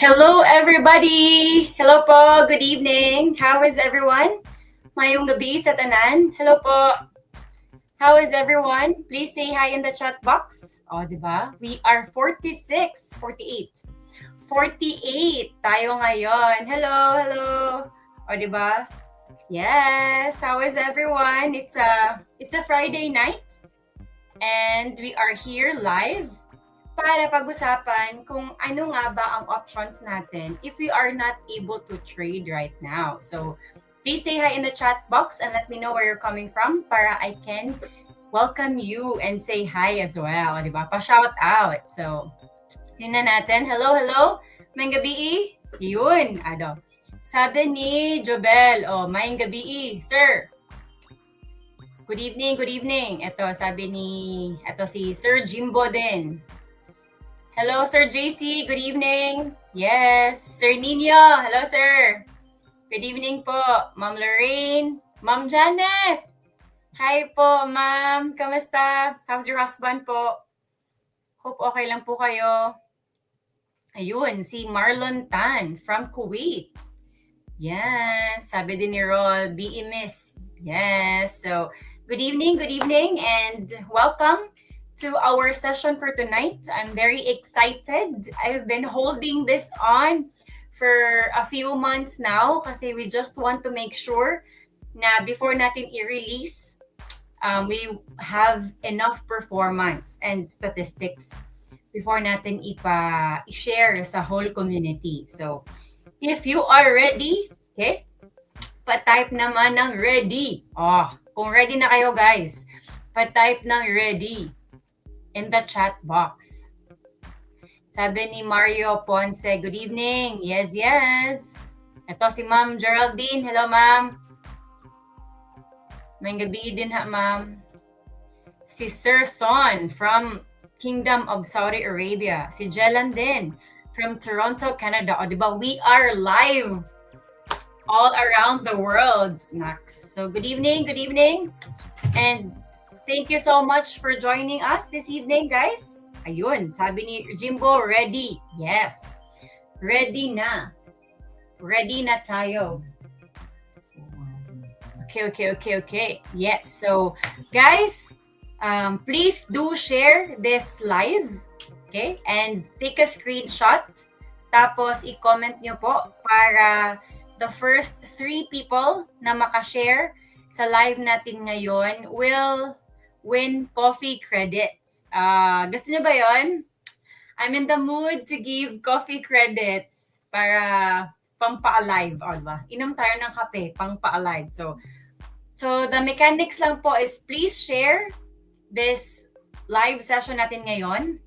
Hello, everybody! Hello po, good evening. How is everyone? Mayong gabi sa tanan. Hello po. How is everyone? Please say hi in the chat box. O, di ba? We are 46, 48. 48 tayo ngayon. Hello. O, di ba? Yes, how is everyone? It's a Friday night and we are here live para pag-usapan kung ano nga ba ang options natin if we are not able to trade right now. So, please say hi in the chat box and let me know where you're coming from para I can welcome you and say hi as well, di ba? Pa-shout out. So, tingnan natin. Hello. Mayang gabi. Yun. Sabi ni Jobel, mayang gabi, sir. Good evening. Ito, si Sir Jimbo din. Hello, Sir JC. Good evening. Yes. Sir Nino. Hello, sir. Good evening po. Ma'am Lorraine. Ma'am Janet. Hi po, ma'am. Kamusta? How's your husband po? Hope okay lang po kayo. Ayun, si Marlon Tan from Kuwait. Yes. Sabi din ni Rol, be miss. Yes. So, good evening, and welcome to our session for tonight. I'm very excited. I've been holding this on for a few months now kasi we just want to make sure na before natin i-release, we have enough performance and statistics before natin i-share sa whole community. So, if you are ready, okay, pa-type naman ng ready. Kung ready na kayo guys, pa-type ng ready in the chat box. Sabi ni Mario Ponce, good evening. Yes. Ito si Ma'am Geraldine. Hello, ma'am. May gabi din ha, ma'am. Si Sir Son from Kingdom of Saudi Arabia. Si Jelan din from Toronto, Canada. O, diba? We are live all around the world, Nax. So, good evening. And thank you so much for joining us this evening, guys. Ayun, sabi ni Jimbo, ready. Yes. Ready na. Ready na tayo. Okay. Yes. So, guys, please do share this live. Okay? And take a screenshot. Tapos, i-comment nyo po para the first 3 people na makashare sa live natin ngayon will win coffee credits. Gusto nyo ba yon? I'm in the mood to give coffee credits para pang-pa-alive. Diba? Inom tayo ng kape, pang-pa-alive. So the mechanics lang po is please share this live session natin ngayon.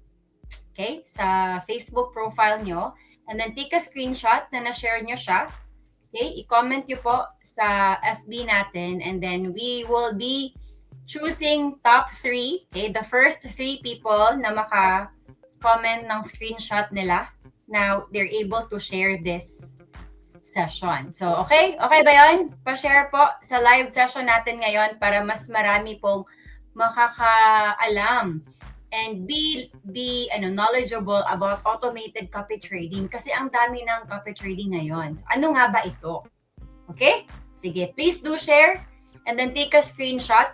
Okay? Sa Facebook profile nyo. And then take a screenshot na na-share nyo siya. Okay? I-comment nyo po sa FB natin. And then we will be choosing top 3, okay, the first 3 people na maka-comment ng screenshot nila. Now, they're able to share this session. So, okay? Okay ba yun? Pa-share po sa live session natin ngayon para mas marami pong makakaalam and be knowledgeable about automated copy trading kasi ang dami ng copy trading ngayon. So, ano nga ba ito? Okay? Sige, please do share and then take a screenshot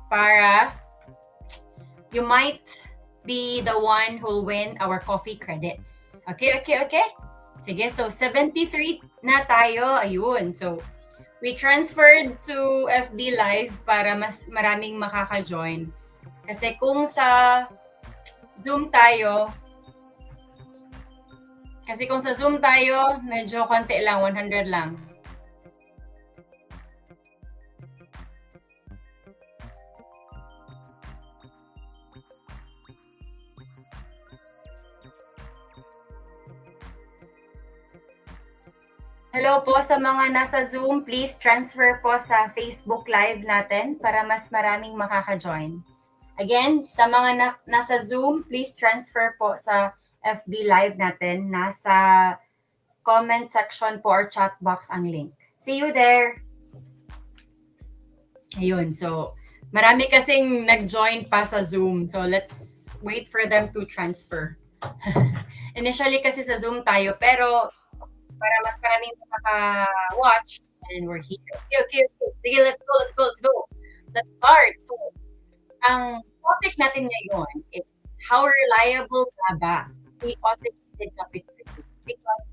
para you might be the one who'll win our coffee credits. Okay? Sige, so 73 na tayo. Ayun. So, we transferred to FB Live para mas maraming makaka-join. Kasi kung sa Zoom tayo, medyo konti lang, 100 lang. Hello po sa mga nasa Zoom, please transfer po sa Facebook Live natin para mas maraming makaka-join. Again, sa mga nasa Zoom, please transfer po sa FB Live natin. Nasa comment section po or chat box ang link. See you there! Ayun, so marami kasing nag-join pa sa Zoom. So let's wait for them to transfer. Initially kasi sa Zoom tayo, pero para mas maraming makaka-watch, and we're here. Okay. Sige, let's go. Let's start. So, ang topic natin ngayon is how reliable nga ba si automated copy trading? Because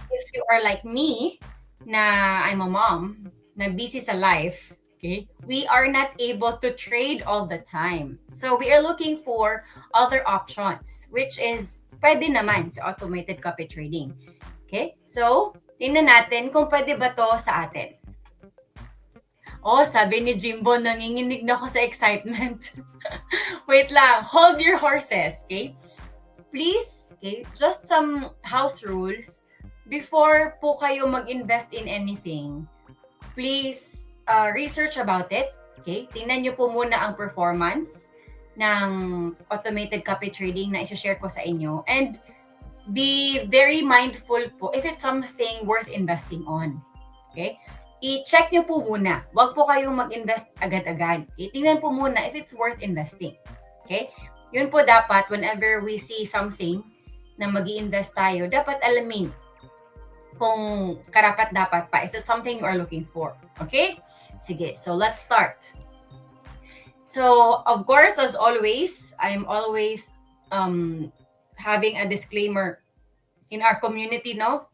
if you are like me, na I'm a mom, na busy sa life, okay, we are not able to trade all the time. So we are looking for other options, which is pwede naman sa automated copy trading. Okay? So, tingnan natin kung pwede ba to sa atin. Oh, sabi ni Jimbo, nanginginig na ako sa excitement. Wait lang, hold your horses, okay? Please, okay, just some house rules. Before po kayo mag-invest in anything, please research about it, okay? Tingnan nyo po muna ang performance ng automated copy trading na isa-share ko sa inyo. And be very mindful po if it's something worth investing on, okay? I-check nyo po muna. Huwag po kayong mag-invest agad-agad. Tingnan po muna if it's worth investing. Okay? Yun po dapat whenever we see something na mag-i-invest tayo, dapat alamin kung karapat-dapat pa. Is it something you are looking for? Okay? Sige, so let's start. So, of course, as always, I'm always having a disclaimer in our community, no?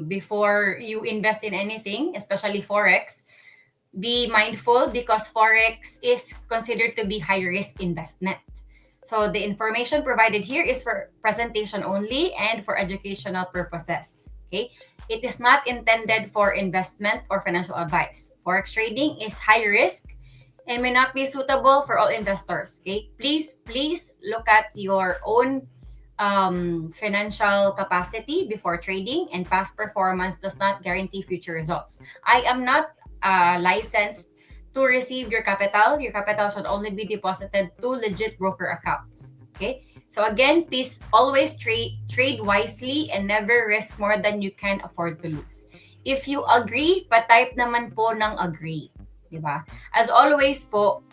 Before you invest in anything, especially Forex, be mindful because Forex is considered to be high-risk investment. So the information provided here is for presentation only and for educational purposes. Okay? It is not intended for investment or financial advice. Forex trading is high risk and may not be suitable for all investors. Okay? Please look at your own financial capacity before trading, and past performance does not guarantee future results. I am not licensed to receive your capital. Your capital should only be deposited to legit broker accounts. Okay? So again, please always trade wisely and never risk more than you can afford to lose. If you agree, pa-type naman po ng agree. Diba? As always po,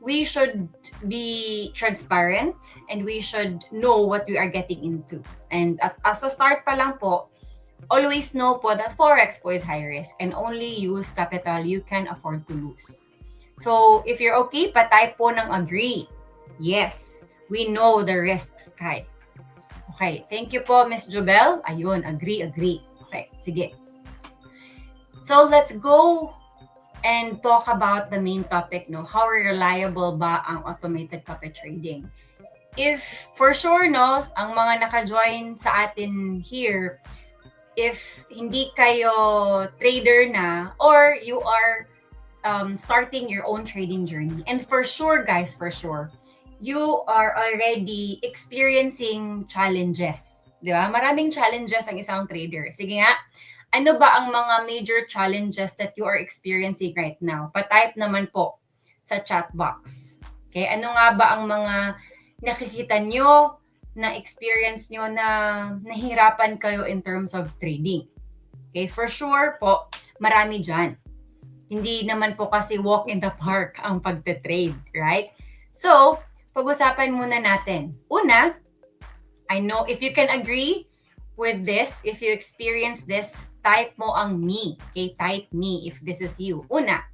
we should be transparent and we should know what we are getting into. And as a start pa lang po, always know po that Forex po is high risk and only use capital you can afford to lose. So, if you're okay, pa-type po ng agree. Yes, we know the risks, Kai. Okay, thank you po, Miss Jobel. Ayun, agree. Okay, sige. So, let's go and talk about the main topic, no? How reliable ba ang automated copy trading? If for sure, no, ang mga naka-join sa atin here, if hindi kayo trader na or you are starting your own trading journey, and for sure, guys, you are already experiencing challenges. Di ba? Maraming challenges ang isang trader. Sige nga, ano ba ang mga major challenges that you are experiencing right now? Pa-type naman po sa chat box. Okay, ano nga ba ang mga nakikita nyo, na experience nyo na nahirapan kayo in terms of trading? Okay, for sure po, marami dyan. Hindi naman po kasi walk in the park ang pagte-trade, right? So, pag-usapan muna natin. Una, I know if you can agree with this, if you experience this, type mo ang me. Okay, type me if this is you. Una,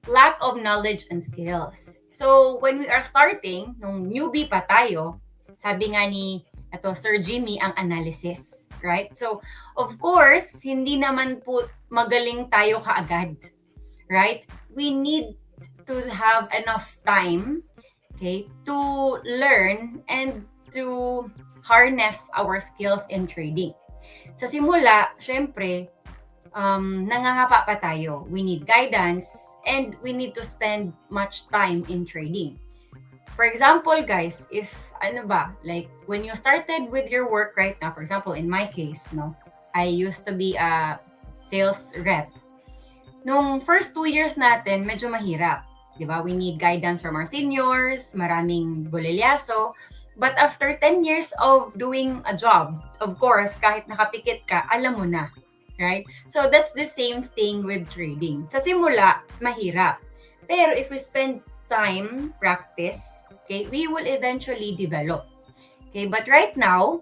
lack of knowledge and skills. So, when we are starting, nung newbie pa tayo, sabi nga ni Sir Jimmy, ang analysis. Right? So, of course, hindi naman po magaling tayo kaagad. Right? We need to have enough time, okay, to learn and to harness our skills in trading. Sa simula, syempre, nangangapa pa tayo. We need guidance and we need to spend much time in trading. For example, guys, if like when you started with your work right now, for example, in my case, no, I used to be a sales rep. Nung first 2 years natin, medyo mahirap. Diba? We need guidance from our seniors, maraming bolilyaso. But after 10 years of doing a job, of course, kahit nakapikit ka, alam mo na. Right? So that's the same thing with trading. Sa simula, mahirap. Pero if we spend time, practice, okay, we will eventually develop. Okay, but right now,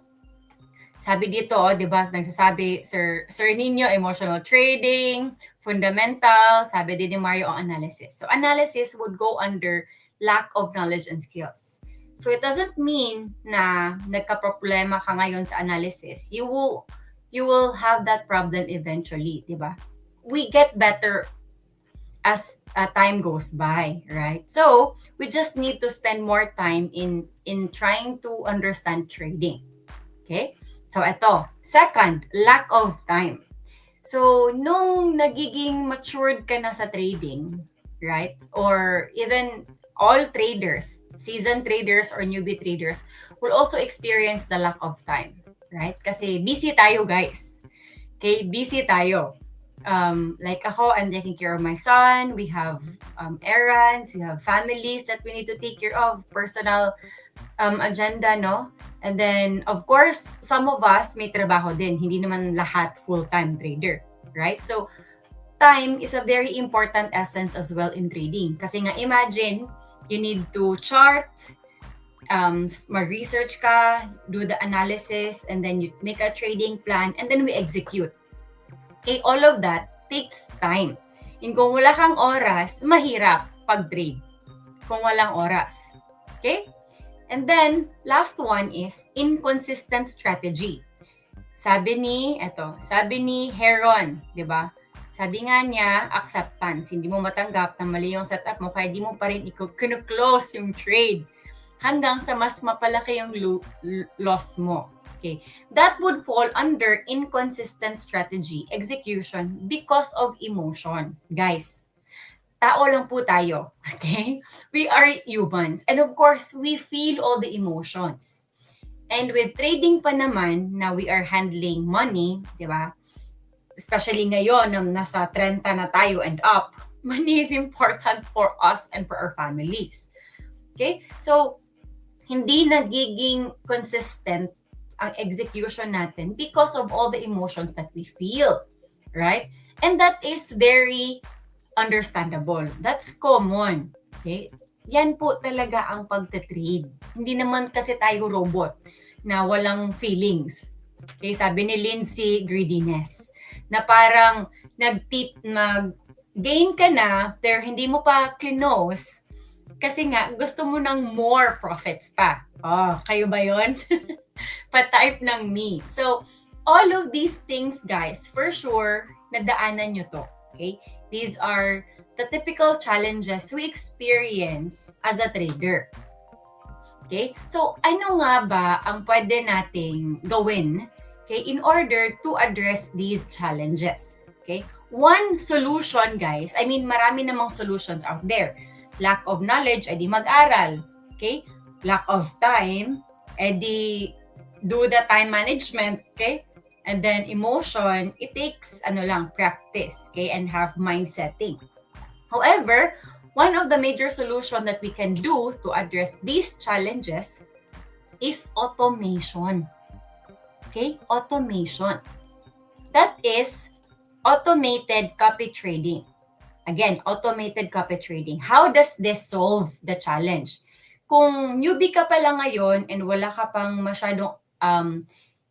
sabi dito, di ba, nagsasabi, Sir Nino, emotional trading, fundamental, sabi din ni Mario ang analysis. So analysis would go under lack of knowledge and skills. So it doesn't mean na nagka-problema ka ngayon sa analysis. You will have that problem eventually, di ba? We get better as time goes by, right? So we just need to spend more time in trying to understand trading. Okay? So ito, second, lack of time. So nung nagiging matured ka na sa trading, right? Or even all traders, seasoned traders or newbie traders will also experience the lack of time, right? Kasi busy tayo, guys. Okay, busy tayo. Like ako, I'm taking care of my son. We have errands, we have families that we need to take care of, personal agenda, no? And then, of course, some of us may trabaho din. Hindi naman lahat full-time trader, right? So, time is a very important essence as well in trading. Kasi nga, imagine, you need to chart, mag-research ka, do the analysis, and then you make a trading plan, and then we execute. Okay, all of that takes time. And kung wala kang oras, mahirap pag-trade. Kung walang oras. Okay? And then, last one is inconsistent strategy. Sabi ni Heron, di ba? Sabi nga niya, acceptance. Hindi mo matanggap na mali yung setup mo, kaya di mo pa rin close yung trade hanggang sa mas mapalaki yung loss mo. Okay. That would fall under inconsistent strategy execution because of emotion. Guys, tao lang po tayo. Okay? We are humans. And of course, we feel all the emotions. And with trading pa naman, na we are handling money, di ba? Especially ngayon, nasa 30 na tayo and up, money is important for us and for our families. Okay? So, hindi nagiging consistent ang execution natin because of all the emotions that we feel. Right? And that is very understandable. That's common. Okay? Yan po talaga ang pagte-trade. Hindi naman kasi tayo robot na walang feelings. Okay? Sabi ni Lindsay, greediness. Na parang mag-gain ka na pero hindi mo pa close kasi nga gusto mo ng more profits pa. Oh, kayo ba yon? Pa-type ng me. So, all of these things, guys, for sure, nadaanan nyo to. Okay? These are the typical challenges we experience as a trader. Okay? So, ano nga ba ang pwede nating gawin, okay, in order to address these challenges? Okay? One solution, guys, I mean, marami namang solutions out there. Lack of knowledge, edi mag-aral. Okay? Lack of time, edi do the time management, okay? And then emotion, it takes practice, okay, and have mind setting. However, one of the major solutions that we can do to address these challenges is automation. Okay? Automation. That is automated copy trading. Again, automated copy trading. How does this solve the challenge? Kung newbie ka pa lang ngayon and wala ka pang masyadong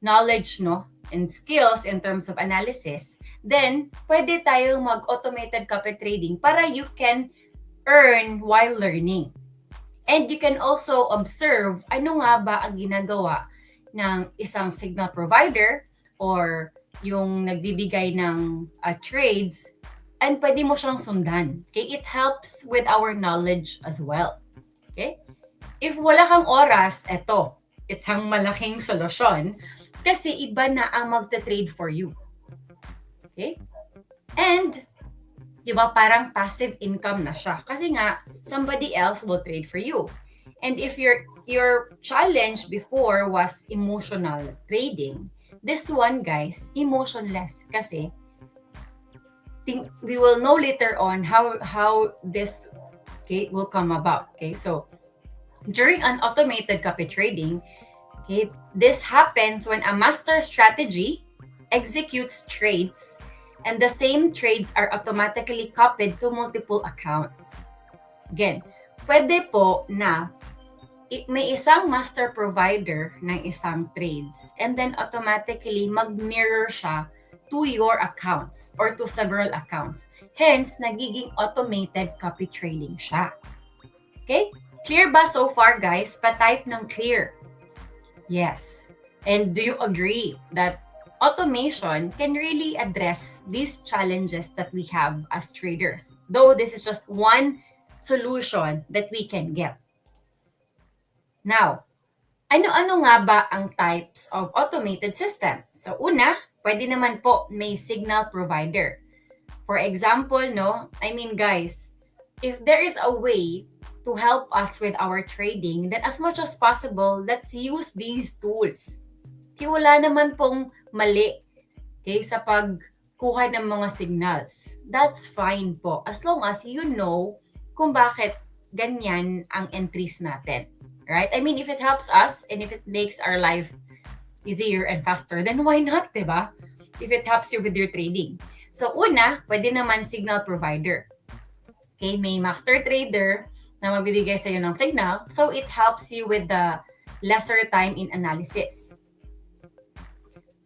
knowledge, no, and skills in terms of analysis, then pwede tayong mag-automated copy trading para you can earn while learning. And you can also observe ano nga ba ang ginagawa ng isang signal provider or yung nagbibigay ng trades, and pwede mo siyang sundan. Okay? It helps with our knowledge as well. Okay? If wala kang oras, eto, isang malaking solusyon kasi iba na ang magte-trade for you. Okay? And, di ba, parang passive income na siya. Kasi nga, somebody else will trade for you. And if your challenge before was emotional trading, this one, guys, emotionless. Kasi, we will know later on how this, okay, will come about. Okay, so, during an automated copy trading, okay, this happens when a master strategy executes trades and the same trades are automatically copied to multiple accounts. Again, pwede po na may isang master provider ng isang trades and then automatically mag-mirror siya to your accounts or to several accounts. Hence, nagiging automated copy trading siya. Okay? Clear ba so far, guys? Pa-type ng clear. Yes. And do you agree that automation can really address these challenges that we have as traders? Though this is just one solution that we can get. Now, ano-ano nga ba ang types of automated system? So una, pwede naman po may signal provider. For example, guys, if there is a way to help us with our trading, then as much as possible, let's use these tools. Wala naman pong mali sa pagkuha ng mga signals. That's fine po, as long as you know kung bakit ganyan ang entries natin. Right? If it helps us and if it makes our life easier and faster, then why not, diba? If it helps you with your trading. So, una, pwede naman signal provider. Okay, may master trader na magbibigay sa'yo ng signal, so it helps you with the lesser time in analysis.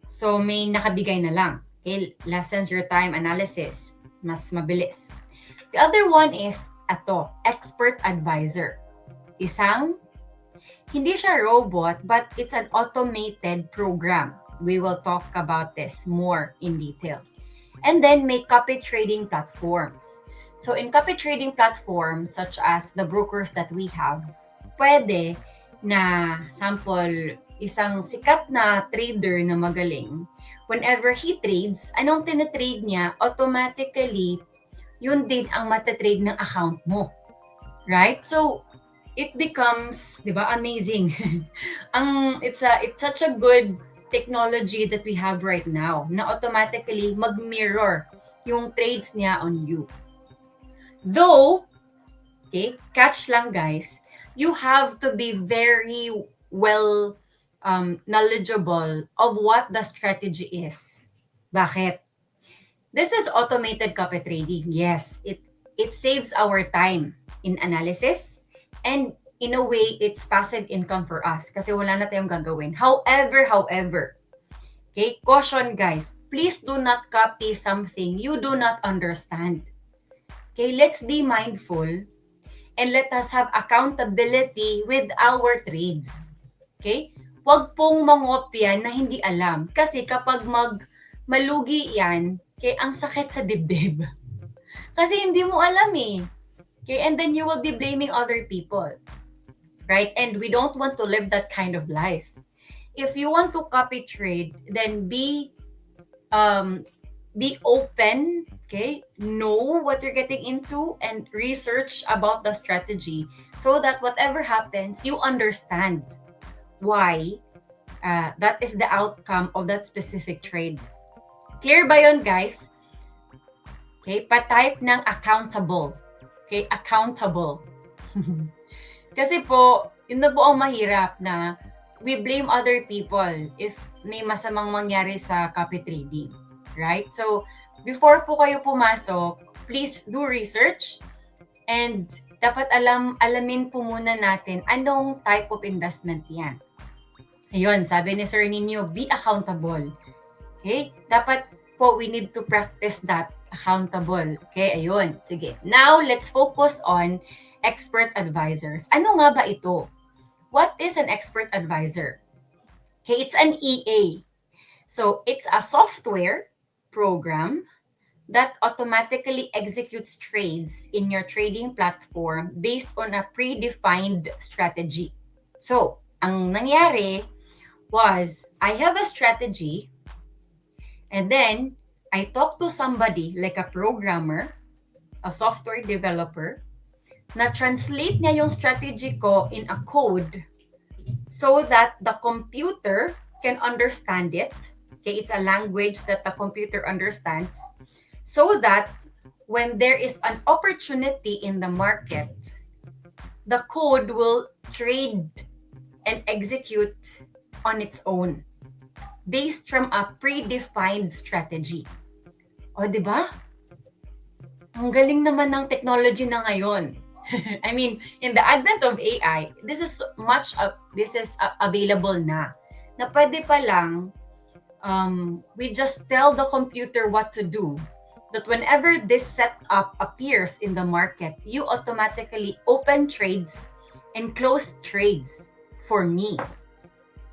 So, may nakabigay na lang. Okay, lessens your time analysis. Mas mabilis. The other one is, expert advisor. Hindi siya robot, but it's an automated program. We will talk about this more in detail. And then may copy trading platforms. So in copy trading platforms, such as the brokers that we have, pwede na, sample, isang sikat na trader na magaling, whenever he trades, anong tinatrade niya, automatically, yun din ang matatrade ng account mo. Right? So, it becomes, amazing. It's such a good technology that we have right now na automatically mag-mirror yung trades niya on you. Though, catch lang guys, you have to be very well knowledgeable of what the strategy is. Bakit? This is automated copy trading. Yes, it saves our time in analysis. And in a way, it's passive income for us kasi wala na tayong gagawin. However, caution guys, please do not copy something you do not understand. Okay, let's be mindful and let us have accountability with our trades. Okay? Huwag pong mangopya na hindi alam kasi kapag malugi yan, ang sakit sa dibdib. Kasi hindi mo alam eh. Okay, and then you will be blaming other people, right? And we don't want to live that kind of life. If you want to copy trade, then be open, okay? Know what you're getting into and research about the strategy so that whatever happens, you understand why that is the outcome of that specific trade. Clear ba yun, guys? Okay, pa-type ng accountable. Okay, accountable. Kasi po, yun na po ang mahirap na we blame other people if may masamang mangyari sa copy trading. Right? So, before po kayo pumasok, please do research and dapat alamin po muna natin anong type of investment yan. Ayun, sabi ni Sir Nino, be accountable. Okay? Dapat po, we need to practice that. Accountable. Okay, ayun. Sige. Now, let's focus on expert advisors. Ano nga ba ito? What is an expert advisor? Okay, it's an EA. So, it's a software program that automatically executes trades in your trading platform based on a predefined strategy. So, ang nangyari was, I have a strategy and then I talk to somebody like a programmer, a software developer, na translate niya yung strategy ko in a code so that the computer can understand it. Okay, it's a language that the computer understands so that when there is an opportunity in the market, the code will trade and execute on its own based from a predefined strategy. O, di ba? Ang galing naman ng technology na ngayon. I mean, in the advent of AI, this is available na pwede pa lang we just tell the computer what to do. That whenever this setup appears in the market, you automatically open trades and close trades for me.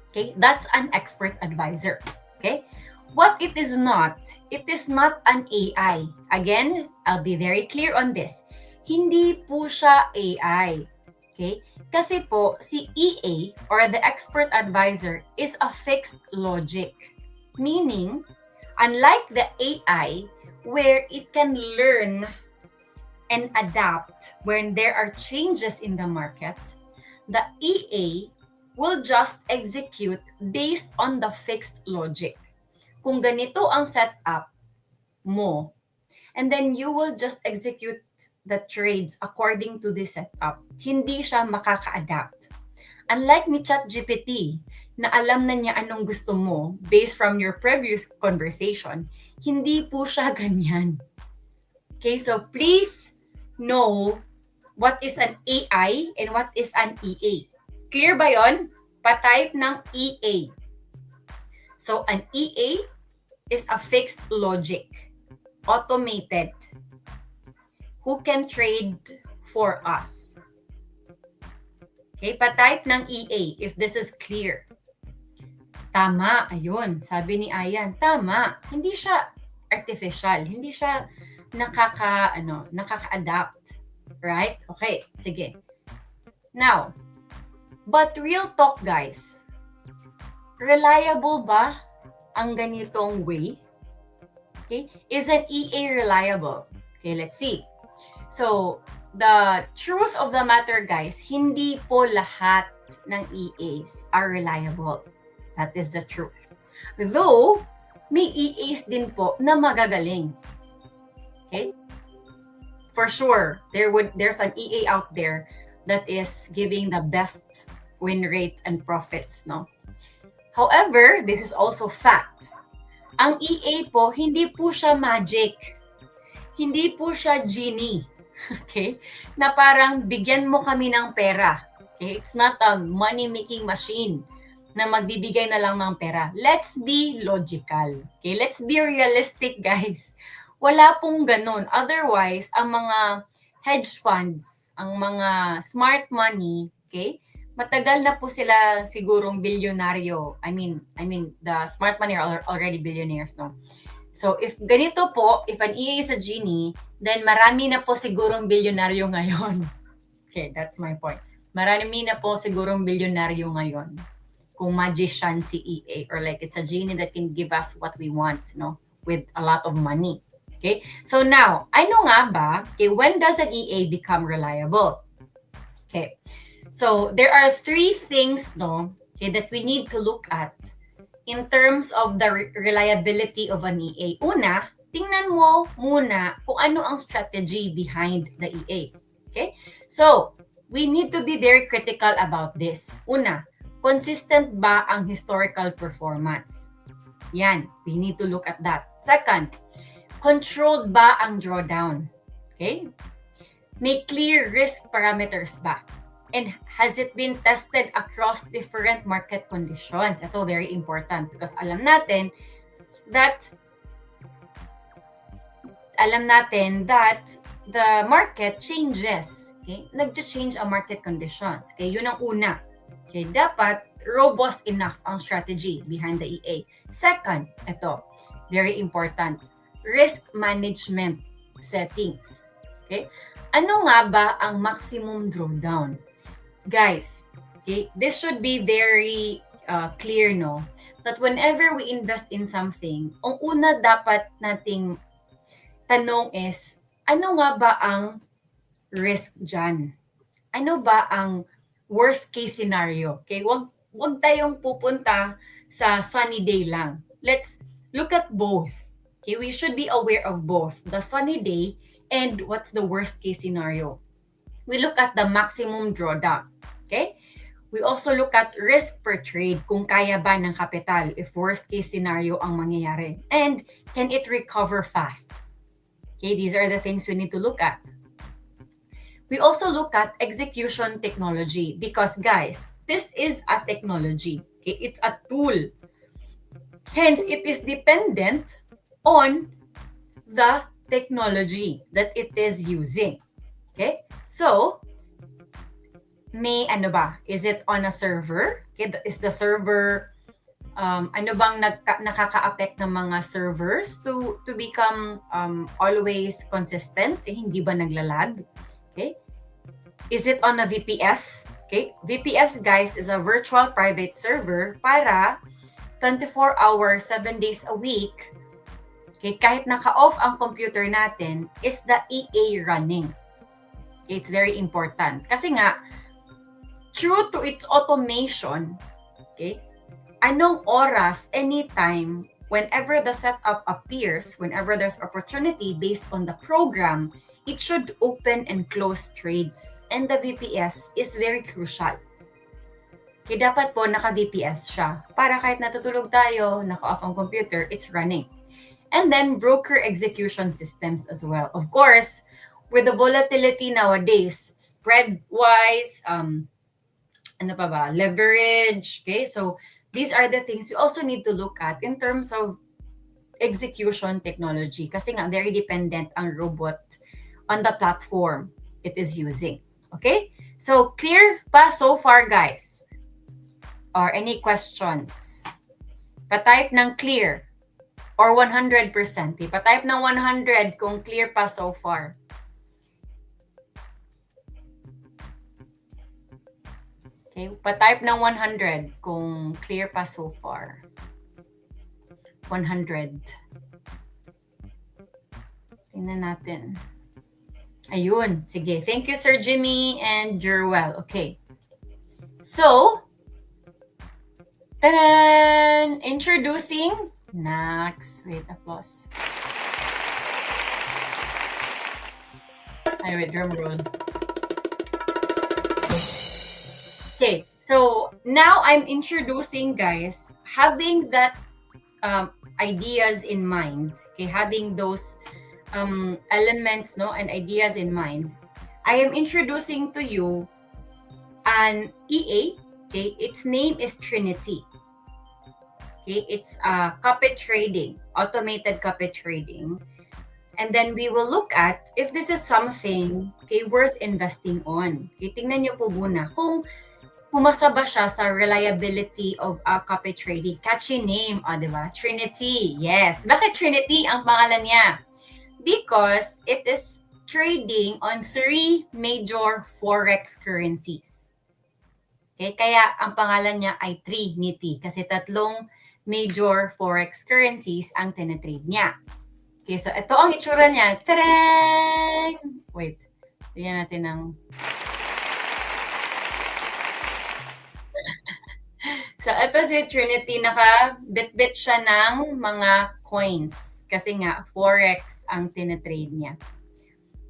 Okay, that's an expert advisor. Okay, what it is not an AI. Again, I'll be very clear on this. Hindi po siya AI. Okay? Kasi po, si EA or the expert advisor is a fixed logic. Meaning, unlike the AI, where it can learn and adapt when there are changes in the market, the EA will just execute based on the fixed logic. Kung ganito ang setup mo, and then you will just execute the trades according to this setup. Hindi siya makaka-adapt. Unlike ni ChatGPT, na alam na niya anong gusto mo based from your previous conversation, hindi po siya ganyan. Okay, so please know what is an AI and what is an EA. Clear ba yon? Pa-type ng EA. So, an EA is a fixed logic, automated, who can trade for us. Okay, pa-type ng EA if this is clear. Tama, ayun, sabi ni Ayan, tama. Hindi siya artificial, hindi siya nakaka-adapt. Right? Okay, sige. Now, but real talk guys, reliable ba ang ganitong way? Okay, is an EA reliable? Okay, let's see. So, the truth of the matter guys, hindi po lahat ng EAs are reliable. That is the truth. Though, may EAs din po na magagaling. Okay? For sure, there's an EA out there that is giving the best win rate and profits, no? However, this is also fact. Ang EA po, hindi po siya magic. Hindi po siya genie. Okay? Na parang bigyan mo kami ng pera. Okay? It's not a money-making machine na magbibigay na lang ng pera. Let's be logical. Okay? Let's be realistic, guys. Wala pong ganun. Otherwise, ang mga hedge funds, ang mga smart money, okay? Matagal na po sila sigurong bilyonaryo. I mean, the smart money are already billionaires, no? So, if ganito po, if an EA is a genie, then marami na po sigurong bilyonaryo ngayon. Okay, that's my point. Marami na po sigurong bilyonaryo ngayon. Kung magician si EA, or like it's a genie that can give us what we want, no? With a lot of money. Okay? So now, ano nga ba, okay, when does an EA become reliable? Okay. So, there are three things, no, okay, that we need to look at in terms of the reliability of an EA. Una, tingnan mo muna kung ano ang strategy behind the EA. Okay? So, we need to be very critical about this. Una, consistent ba ang historical performance? Yan, we need to look at that. Second, controlled ba ang drawdown? Okay? May clear risk parameters ba? And has it been tested across different market conditions? Ito, very important because alam natin that the market changes. Okay? Nag-change ang market conditions. Okay? Yun ang una. Okay? Dapat robust enough ang strategy behind the EA. Second, ito, very important, risk management settings. Okay? Ano nga ba ang maximum drawdown? Guys, okay, this should be very clear, no? That whenever we invest in something, ang una dapat nating tanong is, ano nga ba ang risk dyan? Ano ba ang worst case scenario? Okay, wag tayong pupunta sa sunny day lang. Let's look at both. Okay, we should be aware of both the sunny day and what's the worst case scenario. We look at the maximum drawdown. Okay? We also look at risk per trade, kung kaya ba ng kapital if worst case scenario ang mangyayari. And can it recover fast? Okay, these are the things we need to look at. We also look at execution technology because, guys, this is a technology. Okay? It's a tool. Hence, it is dependent on the technology that it is using. Okay? So, may ano ba? Is it on a server? Okay, is the server ano bang nakaka-affect ng mga servers to become always consistent? Hindi ba naglalag? Okay? Is it on a VPS? Okay? VPS, guys, is a virtual private server para 24 hours, 7 days a week, okay, kahit naka-off ang computer natin, is the EA running. It's very important. Kasi nga, true to its automation, okay, anong oras, anytime, whenever the setup appears, whenever there's opportunity based on the program, it should open and close trades. And the VPS is very crucial. Kaya dapat po naka-VPS siya. Para kahit natutulog tayo, naka-off ang computer, it's running. And then broker execution systems as well. Of course, with the volatility nowadays, spread-wise, ano pa ba, leverage, okay? So these are the things we also need to look at in terms of execution technology kasi nga very dependent ang robot on the platform it is using. Okay? So clear pa so far, guys? Or any questions? Pa-type ng clear or 100%. Pa-type ng 100 kung clear pa so far. Okay, pa-type ng 100 kung clear pa so far. 100. Tingnan natin. Ayun, sige. Thank you, Sir Jimmy and Jerwell. Okay. So, ta-da! Introducing Nax. Wait, applause. Ay, wait, drum roll. Okay, so now I'm introducing, guys, having that ideas in mind, okay, having those elements, no, and ideas in mind. I am introducing to you an EA, okay, its name is Trinity. Okay, it's copy trading, automated copy trading. And then we will look at if this is something, okay, worth investing on. Okay, tingnan niyo po muna kung pumasa ba siya sa reliability of copy trading. Catchy name, di ba? Trinity, yes. Bakit Trinity ang pangalan niya? Because it is trading on 3 major forex currencies. Okay, kaya ang pangalan niya ay Trinity kasi 3 major forex currencies ang tinatrade niya. Okay, so ito ang itsura niya. Tadang! Wait, tingnan natin ng... So ito si Trinity, naka-bit-bit siya ng mga coins kasi nga forex ang tinatrade niya.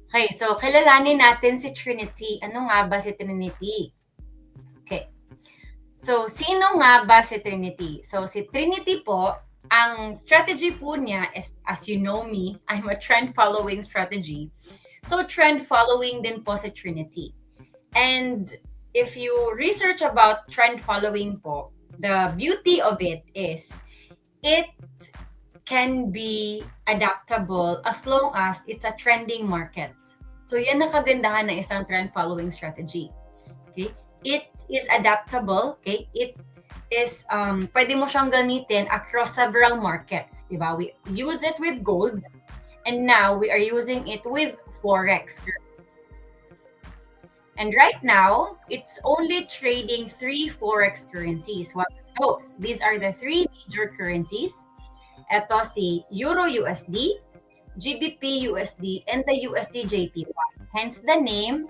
Okay, so kilalanin natin si Trinity. Ano nga ba si Trinity? Okay. So, sino nga ba si Trinity? So, si Trinity po, ang strategy po niya is, as you know me, I'm a trend-following strategy. So, trend-following din po si Trinity. And if you research about trend-following po, the beauty of it is, it can be adaptable as long as it's a trending market. So, yan ang kagandahan ng isang trend-following strategy. Okay? It is adaptable, okay? It is, pwede mo siyang gamitin across several markets, diba? We use it with gold, and now we are using it with forex. And right now, it's only trading 3 forex currencies. What are those? These are the 3 major currencies. Ito si Euro USD, GBP USD, and the USD JPY. Hence the name.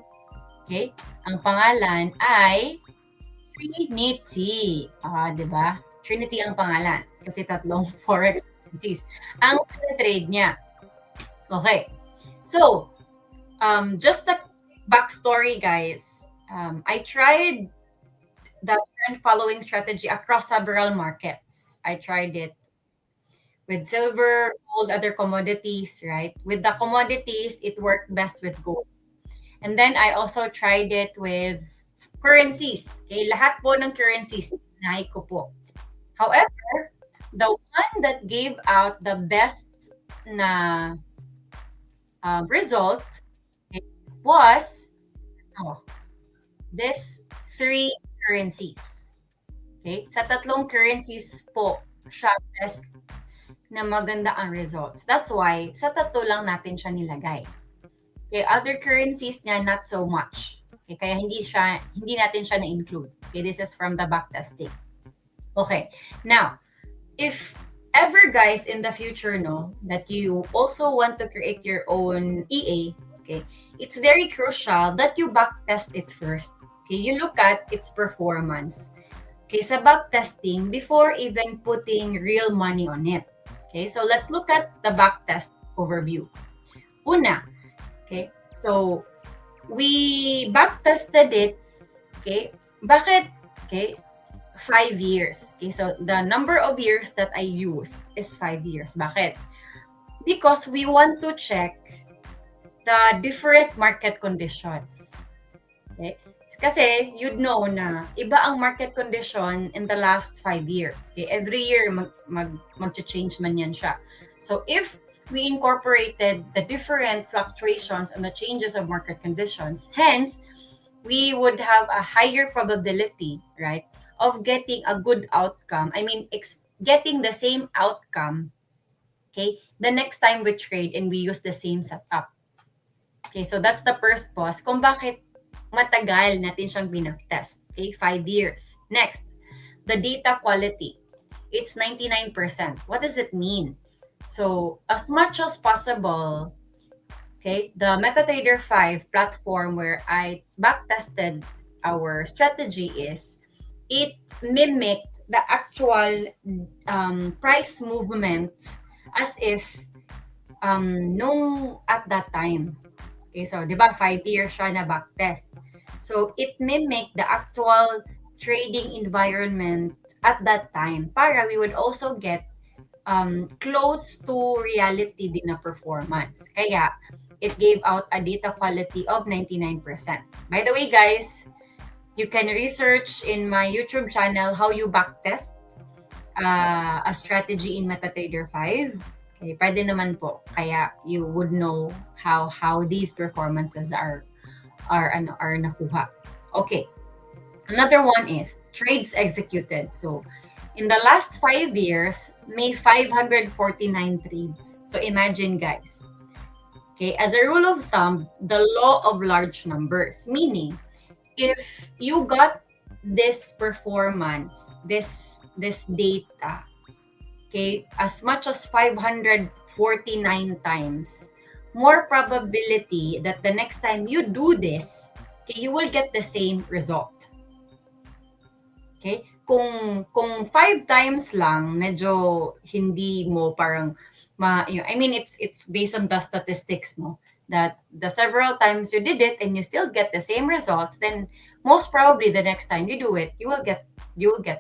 Okay? Ang pangalan ay Trinity. Diba? Trinity ang pangalan. Kasi 3 forex currencies ang trade niya. Okay. So, just the backstory, guys. I tried the trend following strategy across several markets. I tried it with silver, gold, other commodities, right? With the commodities, it worked best with gold. And then I also tried it with currencies. Okay, lahat po ng currencies, tinry ko po. However, the one that gave out the best na result was this three currencies. Okay? Sa tatlong currencies po, siya best na maganda ang results. That's why, sa tatlo lang natin siya nilagay. Okay, other currencies niya, not so much. Okay, kaya hindi natin siya na-include. Okay, this is from the backtesting. Okay, now, if ever guys in the future that you also want to create your own EA, okay, it's very crucial that you backtest it first. Okay, you look at its performance. Okay, sa backtesting before even putting real money on it. Okay, so let's look at the backtest overview. Una, okay, so we backtested it. Okay, bakit? Okay, 5 years. Okay, so the number of years that I used is 5 years. Bakit? Because we want to check the different market conditions. Okay? Kasi you'd know na iba ang market condition in the last 5 years. Okay? Every year mag-change man yan siya. So if we incorporated the different fluctuations and the changes of market conditions, hence we would have a higher probability, right, of getting a good outcome. I mean, getting the same outcome, okay, the next time we trade and we use the same setup. Okay, so that's the first pause kung bakit matagal natin siyang binag-test. Okay, 5 years. Next, the data quality. It's 99%. What does it mean? So, as much as possible, okay, the MetaTrader 5 platform where I backtested our strategy is, it mimicked the actual price movement as if nung at that time. Okay, so di ba 5 years siya na backtest. So it mimicked the actual trading environment at that time para we would also get close to reality din na performance. Kaya it gave out a data quality of 99%. By the way, guys, you can research in my YouTube channel how you backtest a strategy in MetaTrader 5. Okay, pwede naman po. Kaya you would know how these performances are nakuha. Okay. Another one is trades executed. So, in the last 5 years, may 549 trades. So, imagine guys. Okay, as a rule of thumb, the law of large numbers, meaning if you got this performance, this data, okay, as much as 549 times, more probability that the next time you do this, okay, you will get the same result. Okay? Kung 5 times lang, medyo hindi mo parang I mean, it's based on the statistics, that the several times you did it and you still get the same results, then most probably the next time you do it, you will get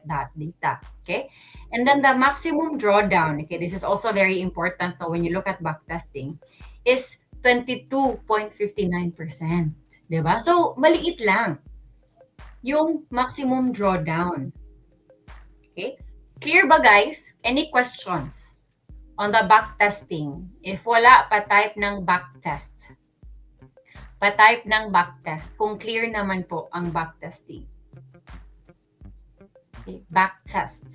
that data. Okay, and then the maximum drawdown, okay, this is also very important when you look at backtesting, is 22.59%. Diba? So maliit lang yung maximum drawdown. Okay, clear ba guys? Any questions on the backtesting? If wala, pa-type ng backtest. Pa-type ng backtest kung clear naman po ang backtesting. Okay, backtest.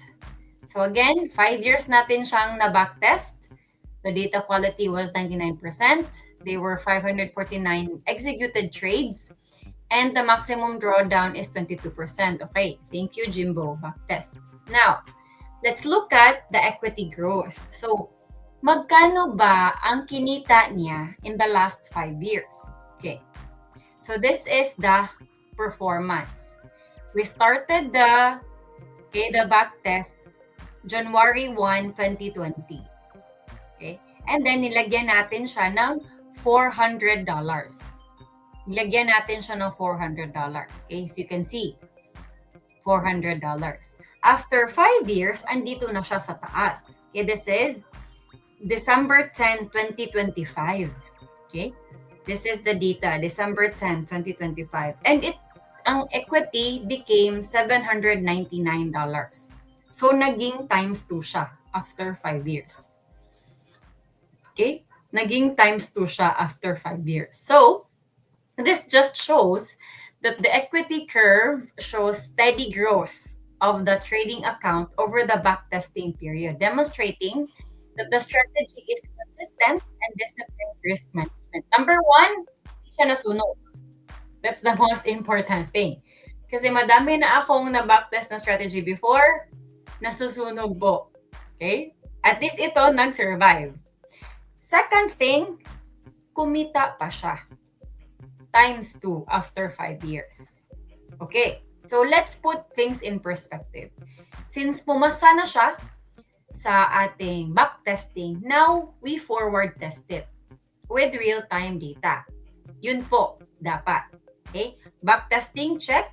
So again, 5 years natin siyang na-backtest. The data quality was 99%. They were 549 executed trades. And the maximum drawdown is 22%. Okay, thank you, Jimbo. Backtest. Now, let's look at the equity growth. So, magkano ba ang kinita niya in the last 5 years? Okay. So, this is the performance. We started the backtest January 1, 2020. Okay? And then, nilagyan natin siya ng $400. Nilagyan natin siya ng $400. Okay? If you can see, $400. After 5 years, andito na siya sa taas. Okay, this is December 10, 2025. Okay? This is the data, December 10, 2025. And ang equity became $799. So, naging times 2 siya after 5 years. Okay? Naging times 2 siya after 5 years. So, this just shows that the equity curve shows steady growth of the trading account over the backtesting period, demonstrating that the strategy is consistent and disciplined risk management. Number one, hindi siya nasunog. That's the most important thing. Kasi madami na akong na-backtest na strategy before, nasusunog po. Okay? At least ito, nag-survive. Second thing, kumita pa siya. Times 2 after 5 years. Okay, so let's put things in perspective. Since pumasa na siya sa ating backtesting, now we forward test it with real-time data. Yun po, dapat. Okay, backtesting, check.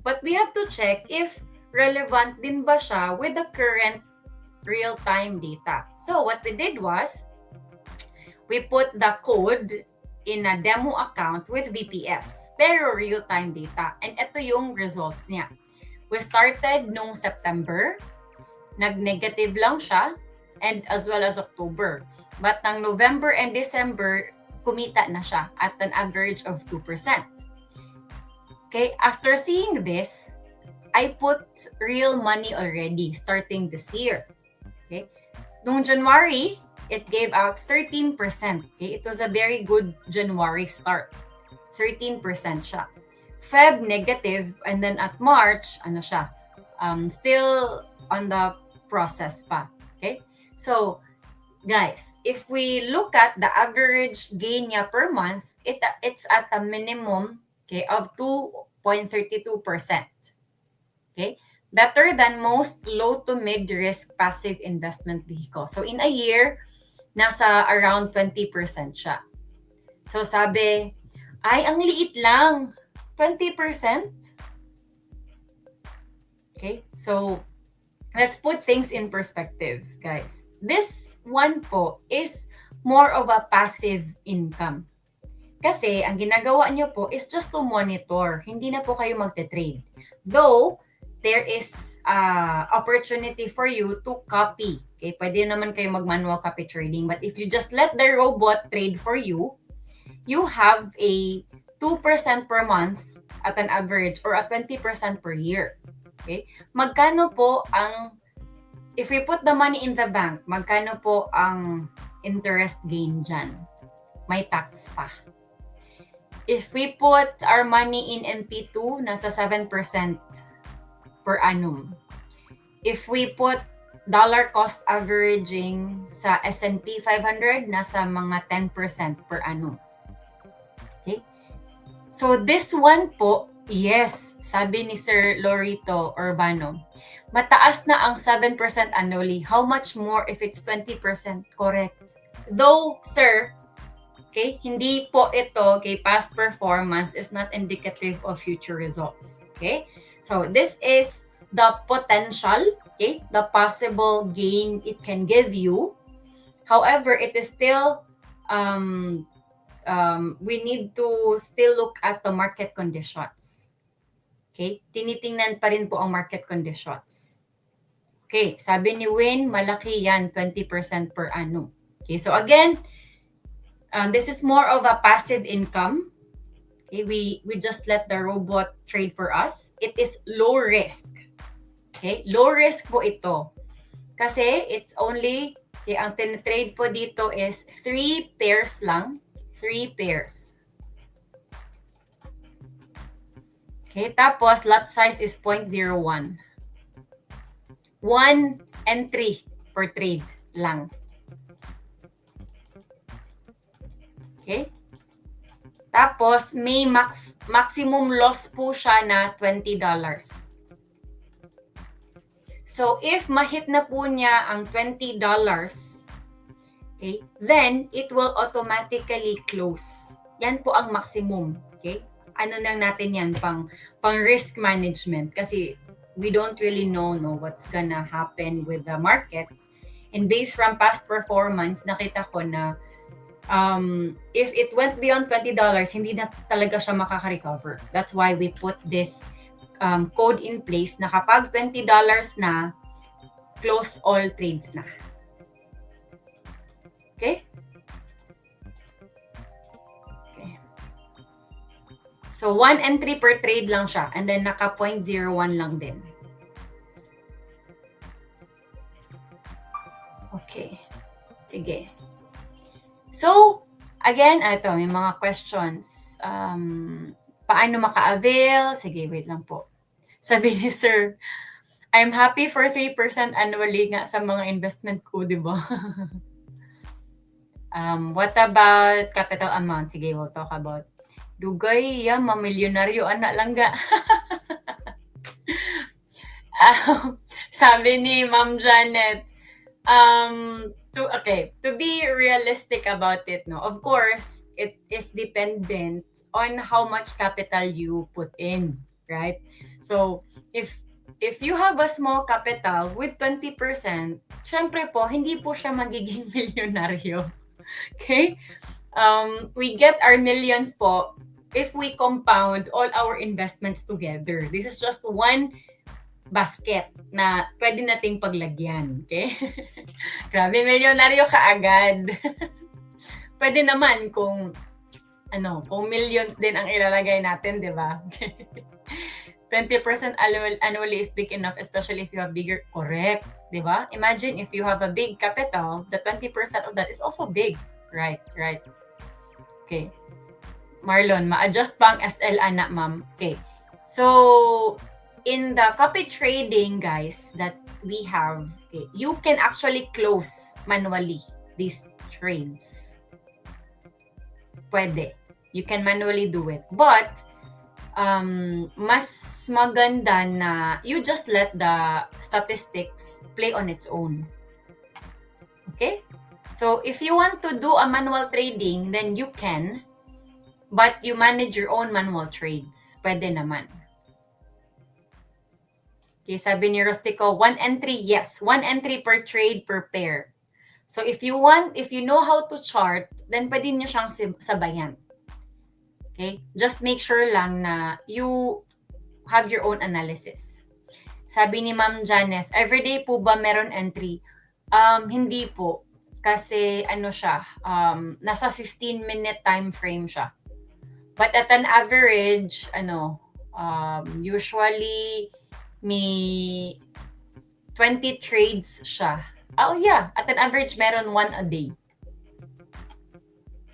But we have to check if relevant din ba siya with the current real-time data. So what we did was, we put the code in a demo account with VPS, pero real-time data. And ito yung results niya. We started nung September, nag-negative lang siya, and as well as October. But ng November and December, kumita na siya at an average of 2%. Okay, after seeing this, I put real money already starting this year. Okay, nung January, it gave out 13%. Okay, it was a very good January start. 13% siya. Feb, negative, and then at March, ano siya? Still on the process pa. Okay? So, guys, if we look at the average gain niya per month, it's at a minimum, okay, of 2.32%. Okay? Better than most low to mid-risk passive investment vehicles. So, in a year, nasa around 20% siya. So, sabi, ay, ang liit lang. 20%? Okay? So, let's put things in perspective, guys. This one po is more of a passive income. Kasi, ang ginagawa nyo po is just to monitor. Hindi na po kayo magte-trade. Though, there is opportunity for you to copy. Okay? Pwede naman kayo mag-manual copy trading. But if you just let the robot trade for you, you have a 2% per month at an average or a 20% per year. Okay? Magkano po ang, if we put the money in the bank, magkano po ang interest gain dyan? May tax pa. If we put our money in MP2, nasa 7% per annum. If we put dollar cost averaging sa S&P 500, nasa mga 10% per annum. Okay? So this one po, yes, sabi ni Sir Lorito Urbano, mataas na ang 7% annually. How much more if it's 20%? Correct. Though, sir, okay, hindi po ito, okay, past performance is not indicative of future results. Okay? So this is the potential, okay, the possible gain it can give you. However, it is still, we need to still look at the market conditions. Okay? Tinitingnan pa rin po ang market conditions. Okay, sabi ni Win, malaki yan, 20% per annum. Okay, so again, this is more of a passive income. Okay, we just let the robot trade for us. It is low risk. Okay, low risk po ito. Kasi it's only, okay, ang tinitrade po dito is 3 pairs lang. 3 pairs. Okay, tapos lot size is 0.01. 1 entry per trade lang. Okay? Tapos may maximum loss po siya na $20. So if mahit na po niya ang $20, okay, then it will automatically close. Yan po ang maximum. Okay? Ano lang natin yan, pang risk management. Kasi we don't really know what's gonna happen with the market. And based from past performance, nakita ko na if it went beyond $20, hindi na talaga siya makaka-recover. That's why we put this code in place na kapag $20 na, close all trades na. Okay? Okay. So, 1 entry per trade lang siya. And then, naka 0.01 lang din. Okay. Sige. So, again, ito, may mga questions. Paano maka-avail? Sige, wait lang po. Sabi ni Sir, I'm happy for 3% annually nga sa mga investment ko, di ba? What about capital amount? Sige, we'll talk about. Dugay, mamilyonaryo, anak langga. Sabi ni Ma'am Janet, to be realistic about it, no, of course, it is dependent on how much capital you put in, right? So, if you have a small capital with 20%, syempre po, hindi po siya magiging milyonaryo. Okay? We get our millions po if we compound all our investments together. This is just one basket na pwede nating paglagyan. Okay? Grabe, milyonaryo ka agad. Pwede naman kung millions din ang ilalagay natin, di ba? 20% annually is big enough, especially if you have bigger, correct, di ba? Imagine if you have a big capital, the 20% of that is also big. Right. Okay. Marlon, ma-adjust pa ang SL, anak, ma'am. Okay. So, in the copy trading, guys, that we have, okay, you can actually close manually these trades. Pwede. You can manually do it. But, mas maganda na you just let the statistics play on its own. Okay? So, if you want to do a manual trading, then you can, but you manage your own manual trades. Pwede naman. Okay, sabi ni Rustico, 1 entry, yes. 1 entry per trade per pair. So, if you know how to chart, then pwede nyo siyang sabayan. Okay? Just make sure lang na you have your own analysis. Sabi ni Ma'am Janet, everyday po ba meron entry? Hindi po. Kasi siya, nasa 15-minute time frame siya. But at an average, usually may 20 trades siya. Oh yeah, at an average meron 1 a day.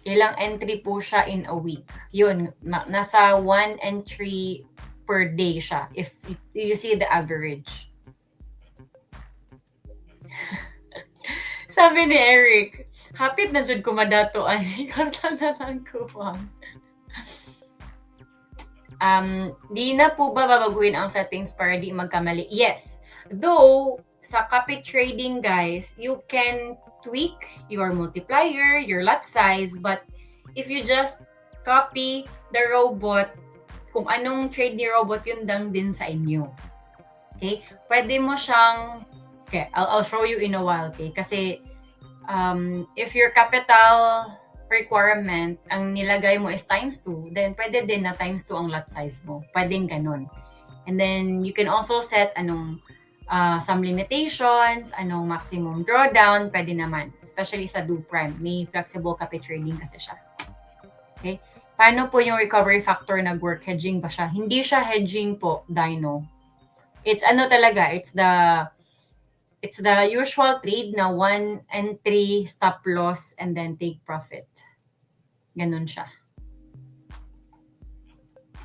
Ilang entry po siya in a week. Yun, nasa 1 entry per day siya if you see the average. Sabi ni Eric, hapit na dyan kumadatoan. Ikarta na lang kuwang. Di na po ba babaguhin ang settings para di magkamali? Yes. Though, sa copy trading, guys, you can tweak your multiplier, your lot size, but if you just copy the robot, kung anong trade ni robot, yun lang din sa inyo. Okay? Pwede mo siyang, okay, I'll show you in a while, okay? Kasi, if your capital requirement, ang nilagay mo is times 2, then pwede din na times 2 ang lot size mo. Pwedeng ganun. And then, you can also set some limitations, maximum drawdown, pwede naman. Especially sa Do Prime. May flexible copy trading kasi siya. Okay? Paano po yung recovery factor nag-work? Hedging ba siya? Hindi siya hedging po, Dino. It's talaga, it's the usual trade na 1 entry, stop loss, and then take profit. Ganun siya.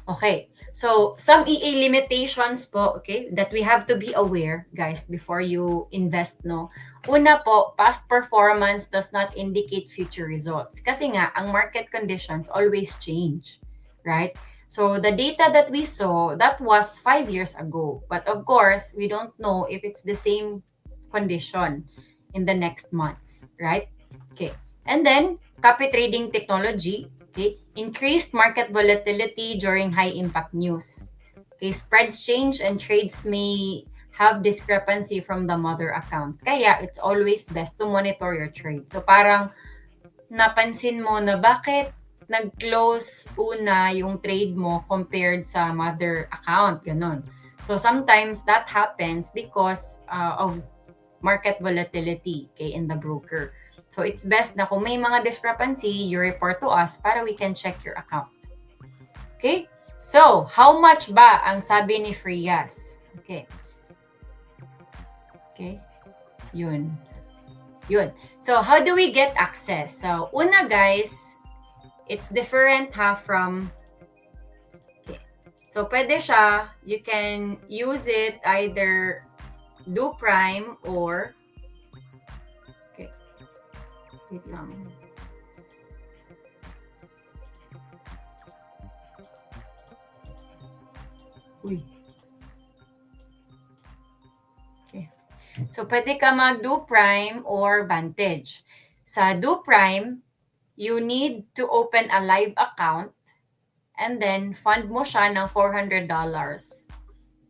Okay. So, some EA limitations po, okay, that we have to be aware, guys, before you invest, no? Una po, past performance does not indicate future results. Kasi nga, ang market conditions always change, right? So, the data that we saw, that was 5 years ago. But of course, we don't know if it's the same condition in the next months, right? Okay. And then, copy trading technology, okay, increased market volatility during high-impact news. Okay, spreads change and trades may have discrepancy from the mother account. Kaya, it's always best to monitor your trade. So, parang napansin mo na bakit nag-close una yung trade mo compared sa mother account, ganon. So sometimes that happens because of market volatility, okay, in the broker. So it's best na kung may mga discrepancy, you report to us para we can check your account. Okay? So, how much ba ang sabi ni Frias? Okay. Okay. Yun. So, how do we get access? So, una guys, it's different from, okay. So, pwede siya, you can use it either do prime or, okay, wait lang. Uy. Okay. So, pwede ka mag-do prime or Vantage. Sa do prime, you need to open a live account and then fund mo siya ng $400.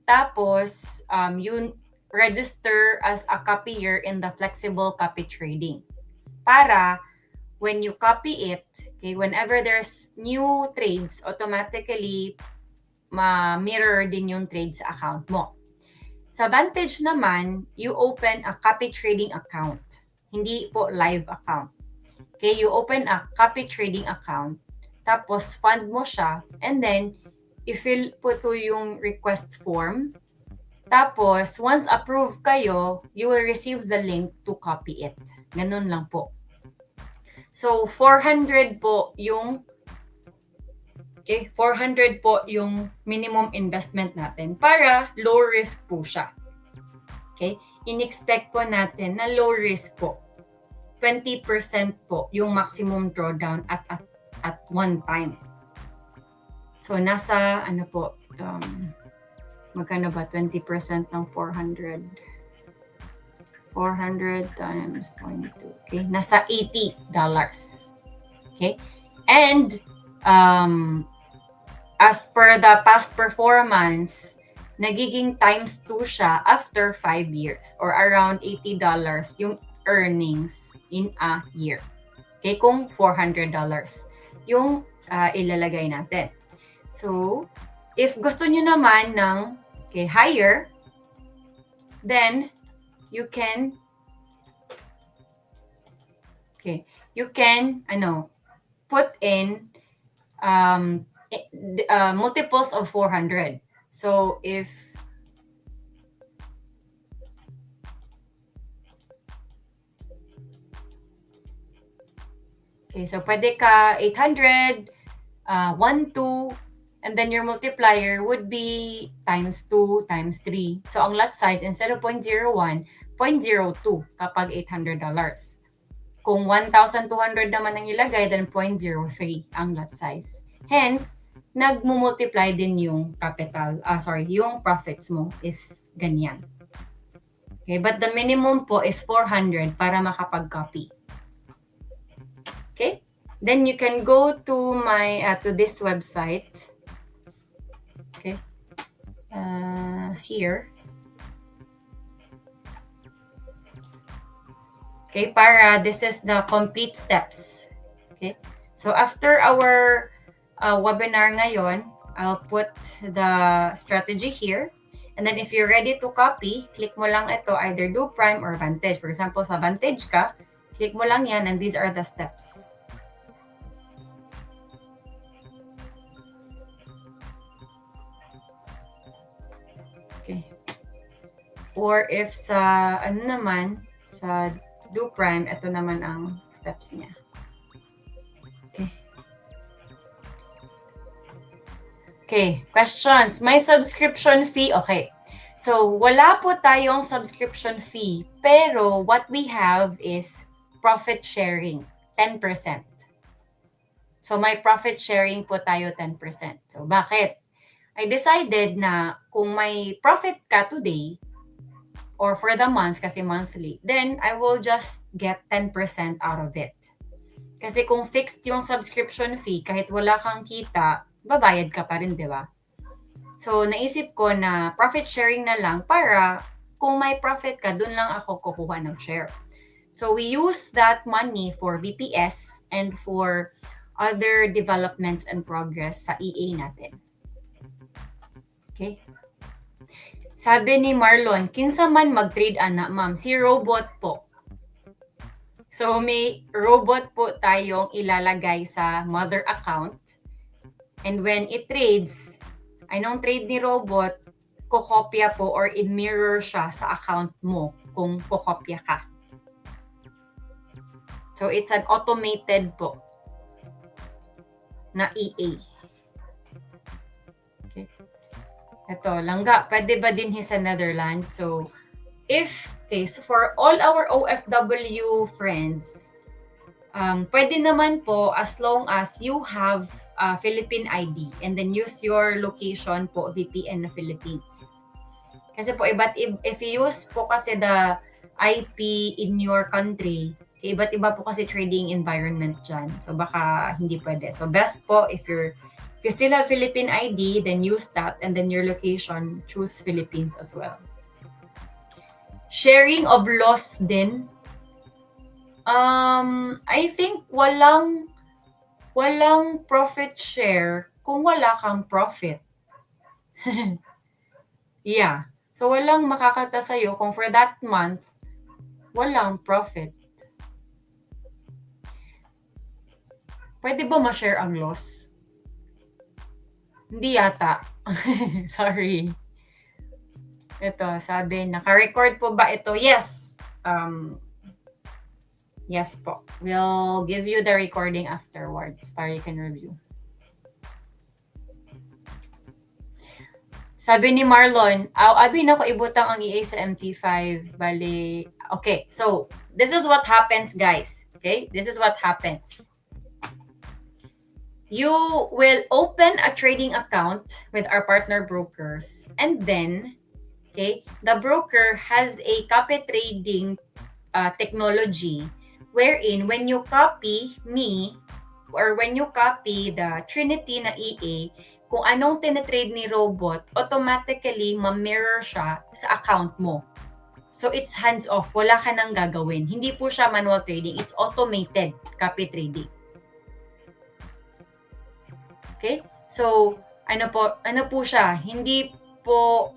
Tapos, you register as a copier in the flexible copy trading. Para when you copy it, okay, whenever there's new trades, automatically ma-mirror din yung trade sa account mo. Sa Vantage naman, you open a copy trading account. Hindi po live account. Okay, you open a copy trading account, tapos fund mo siya, and then i-fill po to yung request form. Tapos, once approved kayo, you will receive the link to copy it. Ganun lang po. So, 400 po yung okay, 400 po yung minimum investment natin para low risk po siya. Okay? In-expect po natin na low risk po. 20% po yung maximum drawdown at one time. So, nasa, ano po, magkano ba? 20% ng 400. 400 times 0.2. Okay? Nasa $80. Okay? And, as per the past performance, nagiging times 2 siya after 5 years or around $80 yung earnings in a year. Okay, kung $400 yung ilalagay natin. So, if gusto nyo naman ng higher, then you can put in multiples of 400. So if so pwede ka 800, 1, 2, and then your multiplier would be times 2, times 3. So ang lot size, instead of 0.01, 0.02 kapag $800. Kung 1,200 naman ang ilagay, then 0.03 ang lot size. Hence, nagmumultiply din yung yung profits mo if ganyan. Okay, but the minimum po is 400 para makapag-copy. Okay? Then you can go to my to this website. Okay. Here. Okay, para this is the complete steps. Okay? So after our webinar ngayon, I'll put the strategy here. And then if you're ready to copy, click mo lang ito, either do prime or Vantage. For example, sa Vantage ka, click mo lang yan and these are the steps. Okay. Or if sa sa do prime, ito naman ang steps niya. Okay. Okay, questions. May subscription fee? Okay. So, wala po tayong subscription fee, pero what we have is profit sharing, 10%. So, may profit sharing po tayo 10%. So, bakit? I decided na kung may profit ka today, or for the month, kasi monthly, then I will just get 10% out of it. Kasi kung fixed yung subscription fee, kahit wala kang kita, babayad ka pa rin, di ba? So, naisip ko na profit sharing na lang para kung may profit ka, dun lang ako kukuha ng share. So we use that money for VPS and for other developments and progress sa EA natin. Okay? Sabi ni Marlon, kinsa man mag-trade ana, ma'am? Si robot po. So may robot po tayong ilalagay sa mother account. And when it trades, anong trade ni robot, kokopya po or i-mirror siya sa account mo kung kokopya ka. So it's an automated po na EA. Okay. Ito, langga, pwede ba din sa Netherlands? So so for all our OFW friends, pwede naman po as long as you have Philippine ID and then use your location po VPN na Philippines. Kasi po if you use po kasi the IP in your country, iba't iba po kasi trading environment dyan. So baka hindi pwede. So best po if you still have Philippine ID, then use that, and then your location, choose Philippines as well. Sharing of loss din. I think walang profit share kung wala kang profit. Yeah. So walang makakata sa'yo kung for that month, walang profit. Pwede ba ma-share ang loss? Hindi yata. Sorry. Ito, sabi, naka-record po ba ito? Yes. Yes po. We'll give you the recording afterwards para you can review. Sabi ni Marlon, abi na ko ibutang ang EA sa MT5. Bali, okay. So, this is what happens, guys. Okay? This is what happens. You will open a trading account with our partner brokers, and then, okay, the broker has a copy trading technology wherein when you copy me or when you copy the Trinity na EA, kung anong tinatrade ni robot, automatically ma-mirror siya sa account mo. So it's hands-off. Wala ka nang gagawin. Hindi po siya manual trading. It's automated copy trading. Okay? So, ano po siya? Hindi po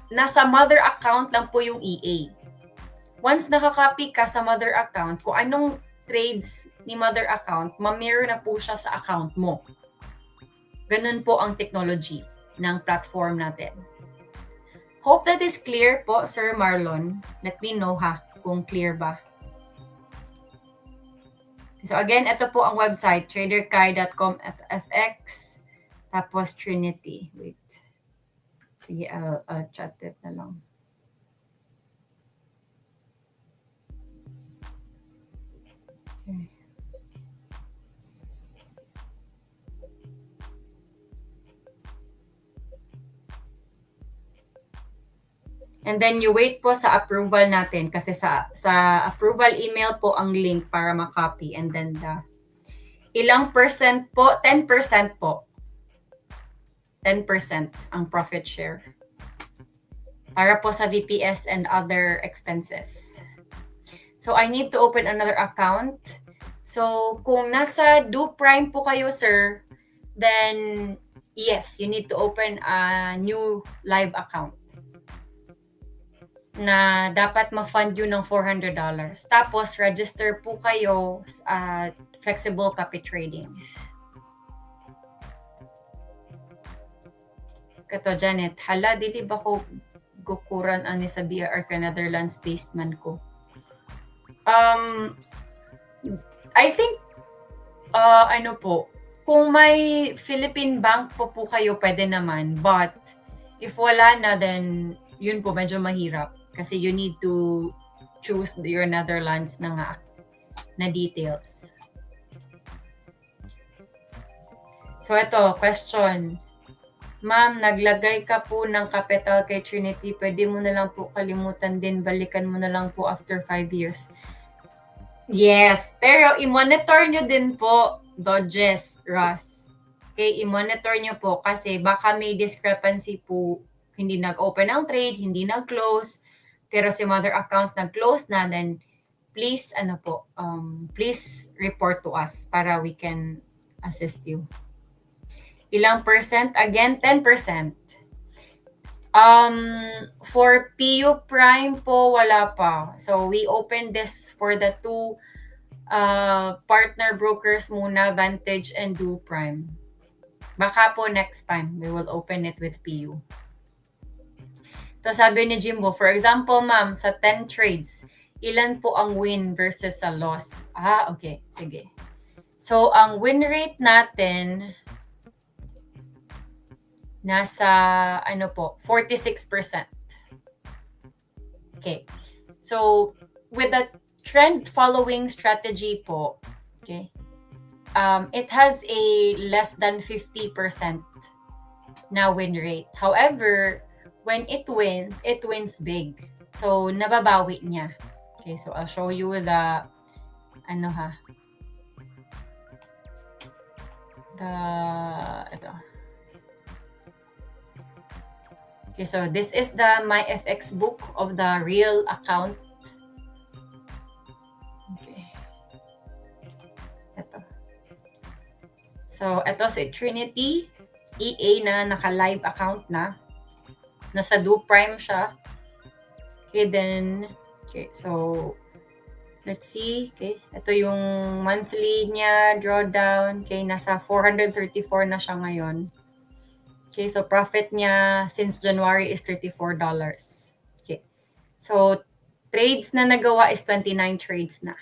nasa mother account lang po yung EA. Once nakaka-copy ka sa mother account, kung anong trades ni mother account, ma-mirror na po siya sa account mo. Ganun po ang technology ng platform natin. Hope that is clear po, Sir Marlon. Let me know kung clear ba. So again, ito po ang website, traderkai.com.fx, tapos Trinity. Wait. Sige, I'll chat it na lang. Okay. And then you wait po sa approval natin kasi sa approval email po ang link para ma-copy. And then ilang percent po? 10% po. 10% ang profit share. Para po sa VPS and other expenses. So I need to open another account. So kung nasa DoPrime po kayo, sir, then yes, you need to open a new live account na dapat ma-fund yun ng $400. Tapos, register po kayo sa flexible copy trading. Kato, Janet, hala, dili ba ko gukuran ani sa BRR ka Netherlands-based man ko? I think, kung may Philippine bank po kayo, pwede naman. But, if wala na, then yun po, medyo mahirap. Kasi you need to choose your Netherlands na details. So ito, question. Ma'am, naglagay ka po ng capital kay Trinity. Pwede mo na lang po kalimutan din. Balikan mo na lang po after 5 years. Yes, pero i-monitor nyo din po, Dodges, Ross. Okay, i-monitor nyo po kasi baka may discrepancy po. Hindi nag-open ang trade, hindi nag-close. pero si mother account nag-close na, then please, please report to us para we can assist you. Ilang percent? Again, 10%. For PU Prime po, wala pa. So, we opened this for the two partner brokers muna, Vantage and Do Prime. Baka po next time, we will open it with PU. So, sabi ni Jimbo, for example, ma'am, sa 10 trades, ilan po ang win versus sa loss? Okay. Sige. So, ang win rate natin, nasa, 46%. Okay. So, with the trend following strategy po, okay, it has a less than 50% na win rate. However, when it wins big. So, nababawi niya. Okay, so I'll show you the, ito. Okay, so this is the MyFX book of the real account. Okay. Ito. So, ito si Trinity EA na naka-live account na. Nasa Do Prime siya. Okay, then, so, let's see. Okay, ito yung monthly niya, drawdown. Okay, nasa 434 na siya ngayon. Okay, so profit niya since January is $34. Okay, so trades na nagawa is 29 trades na.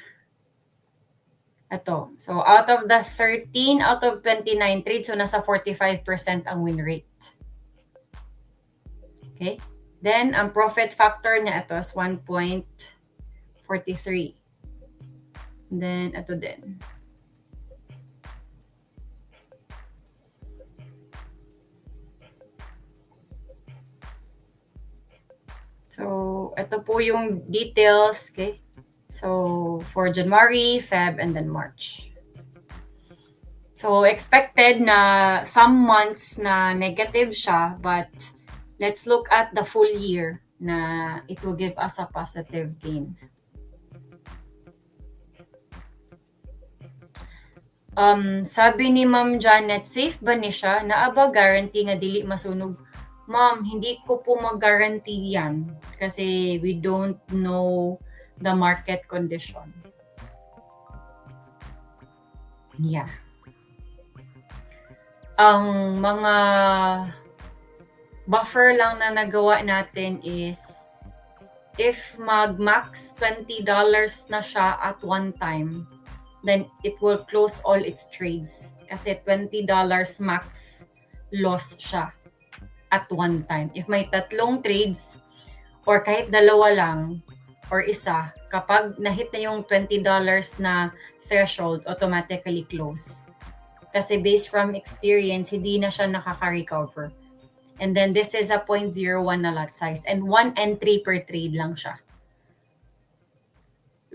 Ito, so out of the 13 out of 29 trades, so nasa 45% ang win rate. Okay, then ang profit factor niya ito is 1.43. Then ito din. So, ito po yung details, okay? So, for January, Feb, and then March. So, expected na some months na negative siya, but let's look at the full year na it will give us a positive gain. Sabi ni Ma'am Janet, safe ba ni siya? Naaba guarantee nga dili masunog? Ma'am, hindi ko po mag-guarantee yan kasi we don't know the market condition. Yeah. Ang mga buffer lang na nagawa natin is if mag-max $20 na siya at one time, then it will close all its trades kasi $20 max loss siya at one time. If may tatlong trades or kahit dalawa lang or isa, kapag nahit na yung $20 na threshold, automatically close. Kasi based from experience, hindi na siya nakaka-recover. And then this is a 0.01 na lot size and 1 entry per trade lang siya.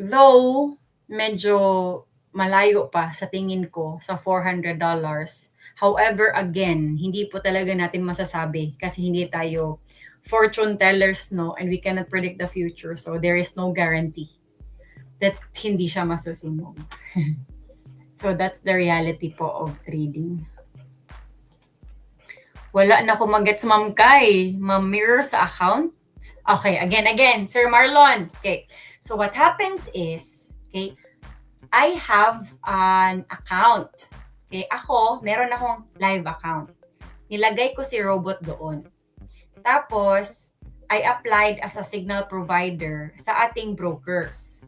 Though, medyo malayo pa sa tingin ko sa $400. However, again, hindi po talaga natin masasabi kasi hindi tayo fortune tellers, no? And we cannot predict the future. So, there is no guarantee that hindi siya masusunog. So, that's the reality po of trading. Wala na ko mag-gets, Ma'am Kai. Ma'am, mirror sa account? Okay, again, Sir Marlon. Okay, so what happens is, okay, I have an account. Okay, meron akong live account. Nilagay ko si Robot doon. Tapos, I applied as a signal provider sa ating brokers.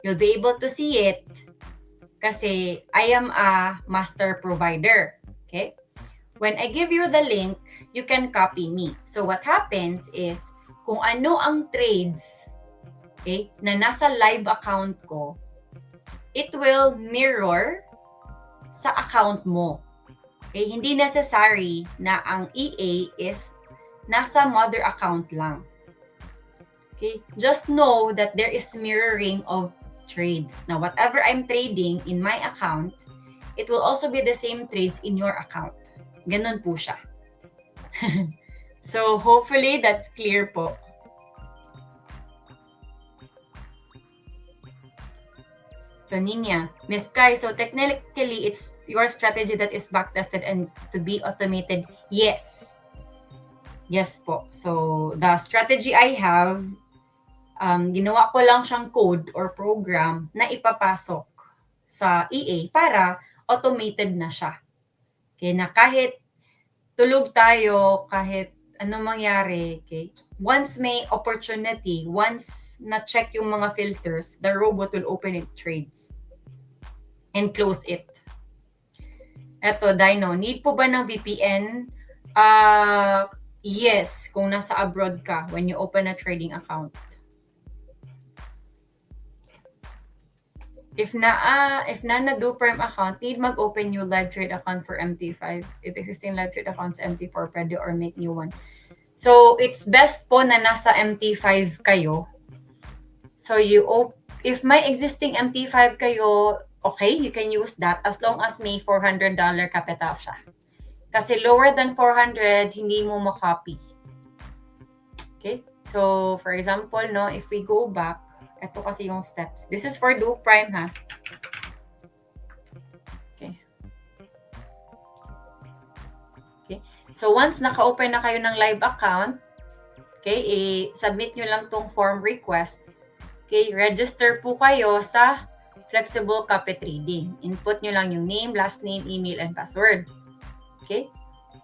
You'll be able to see it kasi I am a master provider. Okay? When I give you the link, you can copy me. So what happens is, kung ano ang trades, okay, na nasa live account ko, it will mirror sa account mo. Okay? Hindi necessary na ang EA is nasa mother account lang. Okay? Just know that there is mirroring of trades. Now, whatever I'm trading in my account, it will also be the same trades in your account. Ganun po siya. So, hopefully, that's clear po. Toninia. Miss Kai, so technically, it's your strategy that is backtested and to be automated. Yes. Yes po. So, the strategy I have, ginawa ko lang siyang code or program na ipapasok sa EA para automated na siya. Okay, na kahit tulog tayo, kahit anong mangyari, okay, once may opportunity, once na-check yung mga filters, the robot will open it trades and close it. Eto, Dino, need po ba ng VPN? Yes, kung nasa abroad ka when you open a trading account. If na do Prime account, need mag-open new live trade account for MT5. If existing live trade account sa MT4, pwede or make new one. So, it's best po na nasa MT5 kayo. So, if may existing MT5 kayo, okay, you can use that as long as may $400 capital siya. Kasi lower than 400, hindi mo ma-copy. Okay? So, for example, no, if we go back, ito kasi yung steps. This is for Do Prime, ha? Okay. Okay. So, once naka-open na kayo ng live account, okay, i-submit nyo lang tong form request. Okay, register po kayo sa Flexible Copy Trading. Input nyo lang yung name, last name, email, and password. Okay?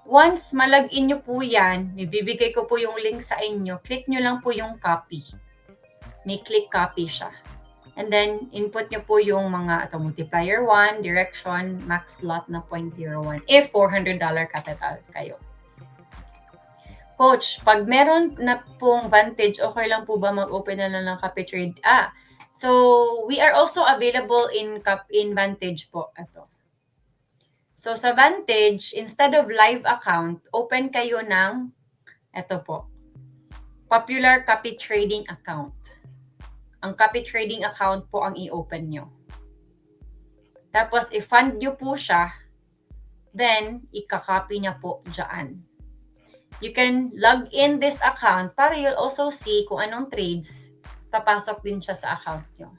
Once malagin nyo po yan, ibibigay ko po yung link sa inyo, click nyo lang po yung copy. May click copy siya. And then, input nyo po yung mga multiplier 1, direction, max lot na 0.01 if $400 capital kayo. Coach, pag meron na pong Vantage, okay lang po ba mag-open na lang ng copy trade? So we are also available in Vantage po. Ito. So sa Vantage, instead of live account, open kayo ng, ito po, Popular Copy Trading account. Ang copy trading account po ang i-open nyo. Tapos, i-fund nyo po siya, then, ika-copy niya po dyan. You can log in this account para you'll also see kung anong trades papasok din siya sa account nyo.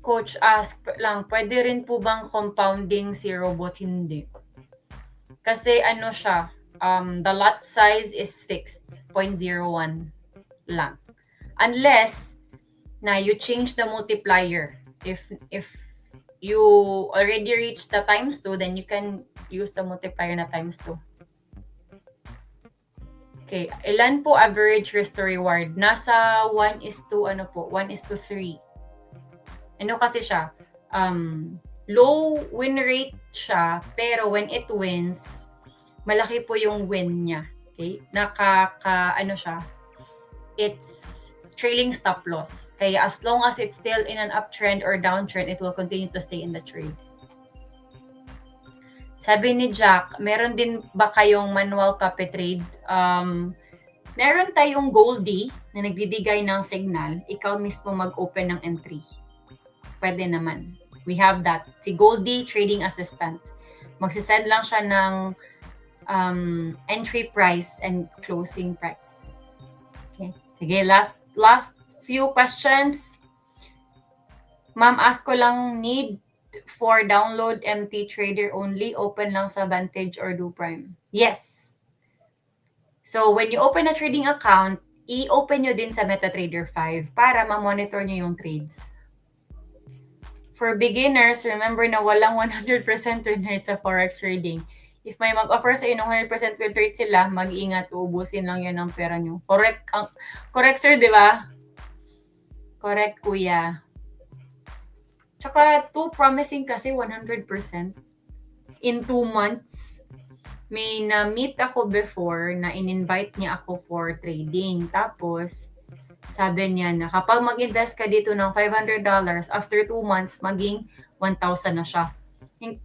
Coach, ask lang, pwede rin po bang compounding si robot? Hindi. Kasi ano siya, the lot size is fixed, 0.01 lang. Unless na you change the multiplier. If you already reached the times 2, then you can use the multiplier na times 2. Okay, ilan po average risk to reward? Nasa 1:3. Ano kasi siya? Low win rate siya, pero when it wins, malaki po yung win niya. Okay? Ano siya? It's trailing stop loss. Kaya as long as it's still in an uptrend or downtrend, it will continue to stay in the trade. Sabi ni Jack, meron din ba kayong manual copy trade? Meron tayong Goldie na nagbibigay ng signal. Ikaw mismo mag-open ng entry. Pwede naman. We have that. Si Goldie Trading Assistant. Magsisend lang siya ng entry price and closing price. Okay. Sige, last few questions. Ma'am, ask ko lang, need for download MT Trader only, open lang sa Vantage or Do Prime? Yes. So, when you open a trading account, i-open nyo din sa MetaTrader 5 para ma-monitor nyo yung trades. For beginners, remember na walang 100% win rate sa Forex trading. If may mag-offer sa inyo ng 100% win rate sila, mag-iingat, uubusin lang yan ang pera nyo. Correct sir, di ba? Correct, kuya. Tsaka, too promising kasi 100% in 2 months. May na-meet ako before na in-invite niya ako for trading. Tapos, sabi niya na kapag mag-invest ka dito ng $500, after 2 months, maging 1,000 na siya.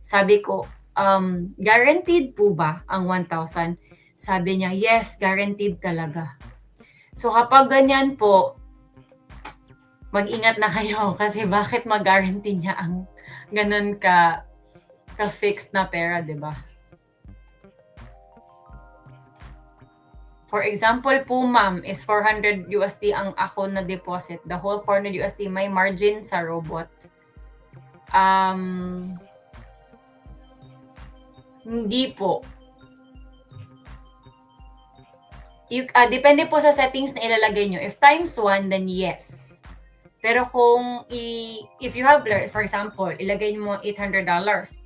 Sabi ko, guaranteed po ba ang 1,000? Sabi niya, yes, guaranteed talaga. So kapag ganyan po, mag-ingat na kayo kasi bakit mag-guarantee niya ang ganun ka-fixed na pera, di ba? For example po, ma'am, is 400 USD ang ako na deposit. The whole 400 USD may margin sa robot. Hindi po. Depende po sa settings na ilalagay nyo. If times 1, then yes. Pero kung if you have, for example, ilagay mo $800,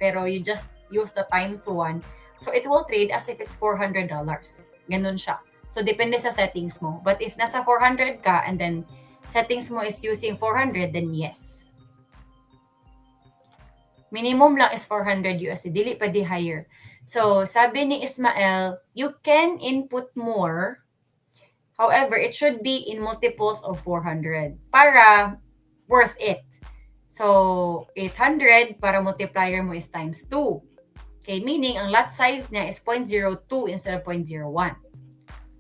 pero you just use the times 1, so it will trade as if it's $400. Ganun siya. So, depende sa settings mo. But if nasa 400 ka and then settings mo is using 400, then yes. Minimum lang is 400 USD. Dili pa di higher. So, sabi ni Ismael, you can input more. However, it should be in multiples of 400 para worth it. So, 800 para multiplier mo is times 2. Okay, meaning ang lot size niya is 0.02 instead of 0.01.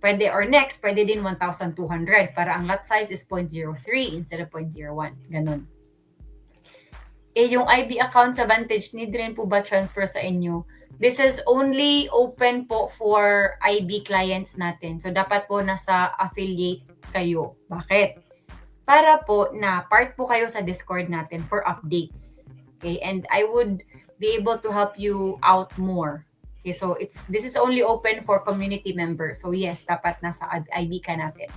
Pwede, or next, pwede din 1,200 para ang lot size is 0.03 instead of 0.01. Ganun. Yung IB account sa Vantage, need rin po ba transfer sa inyo? This is only open po for IB clients natin. So, dapat po nasa affiliate kayo. Bakit? Para po na part po kayo sa Discord natin for updates. Okay? And I would be able to help you out more. Okay, so this is only open for community members. So yes, dapat nasa IB ka natin.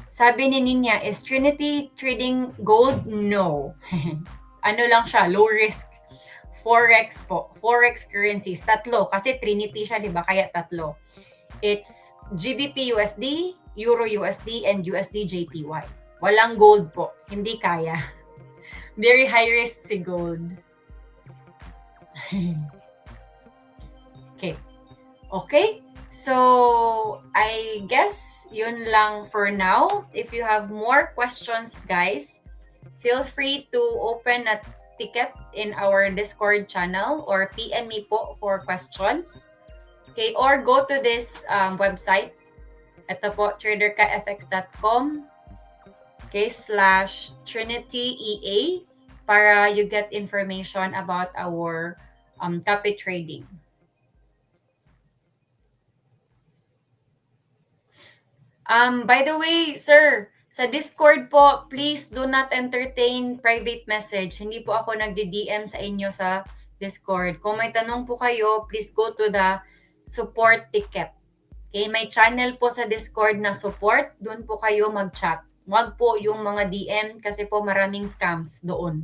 Sabi ni Ninya, is Trinity trading gold? No. Ano lang siya, low risk. Forex po. Forex currencies. Tatlo. Kasi Trinity siya, di ba? Kaya tatlo. It's GBP USD, Euro USD, and USD JPY. Walang gold po. Hindi kaya. Very high risk si gold. Okay. So, I guess yun lang for now. If you have more questions, guys, feel free to open a ticket in our Discord channel or PM me po for questions. Okay, or go to this website. Ito po, traderkafx.com /TrinityEA para you get information about our copy trading. By the way, sir, sa Discord po, please do not entertain private message. Hindi po ako nagdi-DM sa inyo sa Discord. Kung may tanong po kayo, please go to the support ticket. Okay, may channel po sa Discord na support. Doon po kayo mag-chat. Huwag po yung mga DM kasi po maraming scams doon.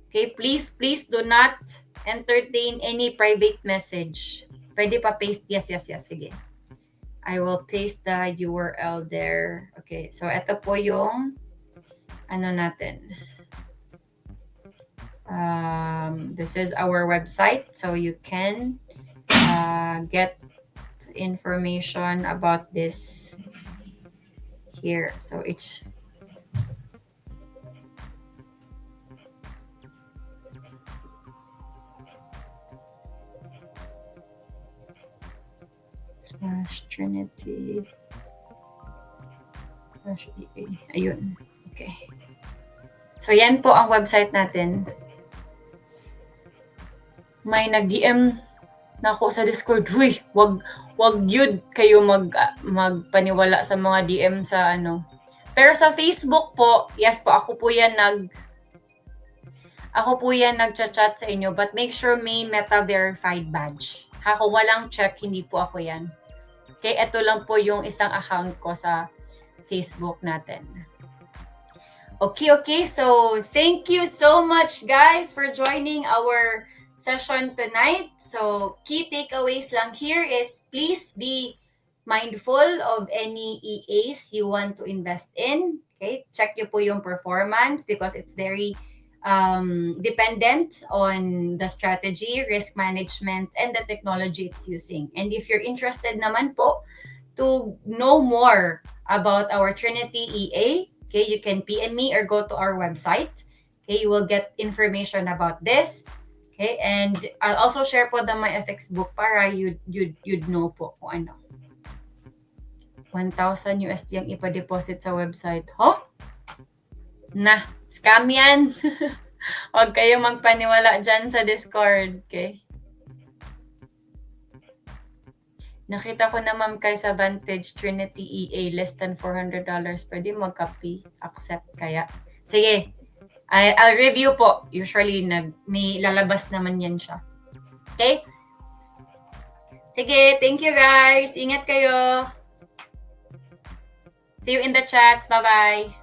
Okay, please do not entertain any private message. Pwede pa paste. Yes. Sige. I will paste the URL there. Okay, so ito po yung ano natin. This is our website, so you can get information about this here. So it's /Trinity /EA. Ayun. Okay. So, yan po ang website natin. May nag-DM na ako sa Discord. Huy, wag yun kayo magpaniwala sa mga DM sa ano. Pero sa Facebook po, yes po, ako po yan nagchat-chat sa inyo, but make sure may Meta verified badge. Kung walang check, hindi po ako yan. Okay, ito lang po yung isang account ko sa Facebook natin. Okay. So, thank you so much, guys, for joining our session tonight. So, key takeaways lang here is please be mindful of any EAs you want to invest in. Okay, check nyo po yung performance because it's very dependent on the strategy, risk management, and the technology it's using. And if you're interested naman po to know more about our Trinity EA, okay, you can PM me or go to our website. Okay, you will get information about this. Okay, and I'll also share po the MyFX book para you'd know po kung ano. 1,000 USD ang ipa-deposit sa website. Scam yan. Huwag kayo magpaniwala dyan sa Discord. Okay? Nakita ko na ma'am kay sa Vantage Trinity EA less than $400. Pwede mag-copy. Accept kaya. Sige. I'll review po. Usually, may lalabas naman yan siya. Okay? Sige, thank you guys. Ingat kayo. See you in the chats. Bye-bye.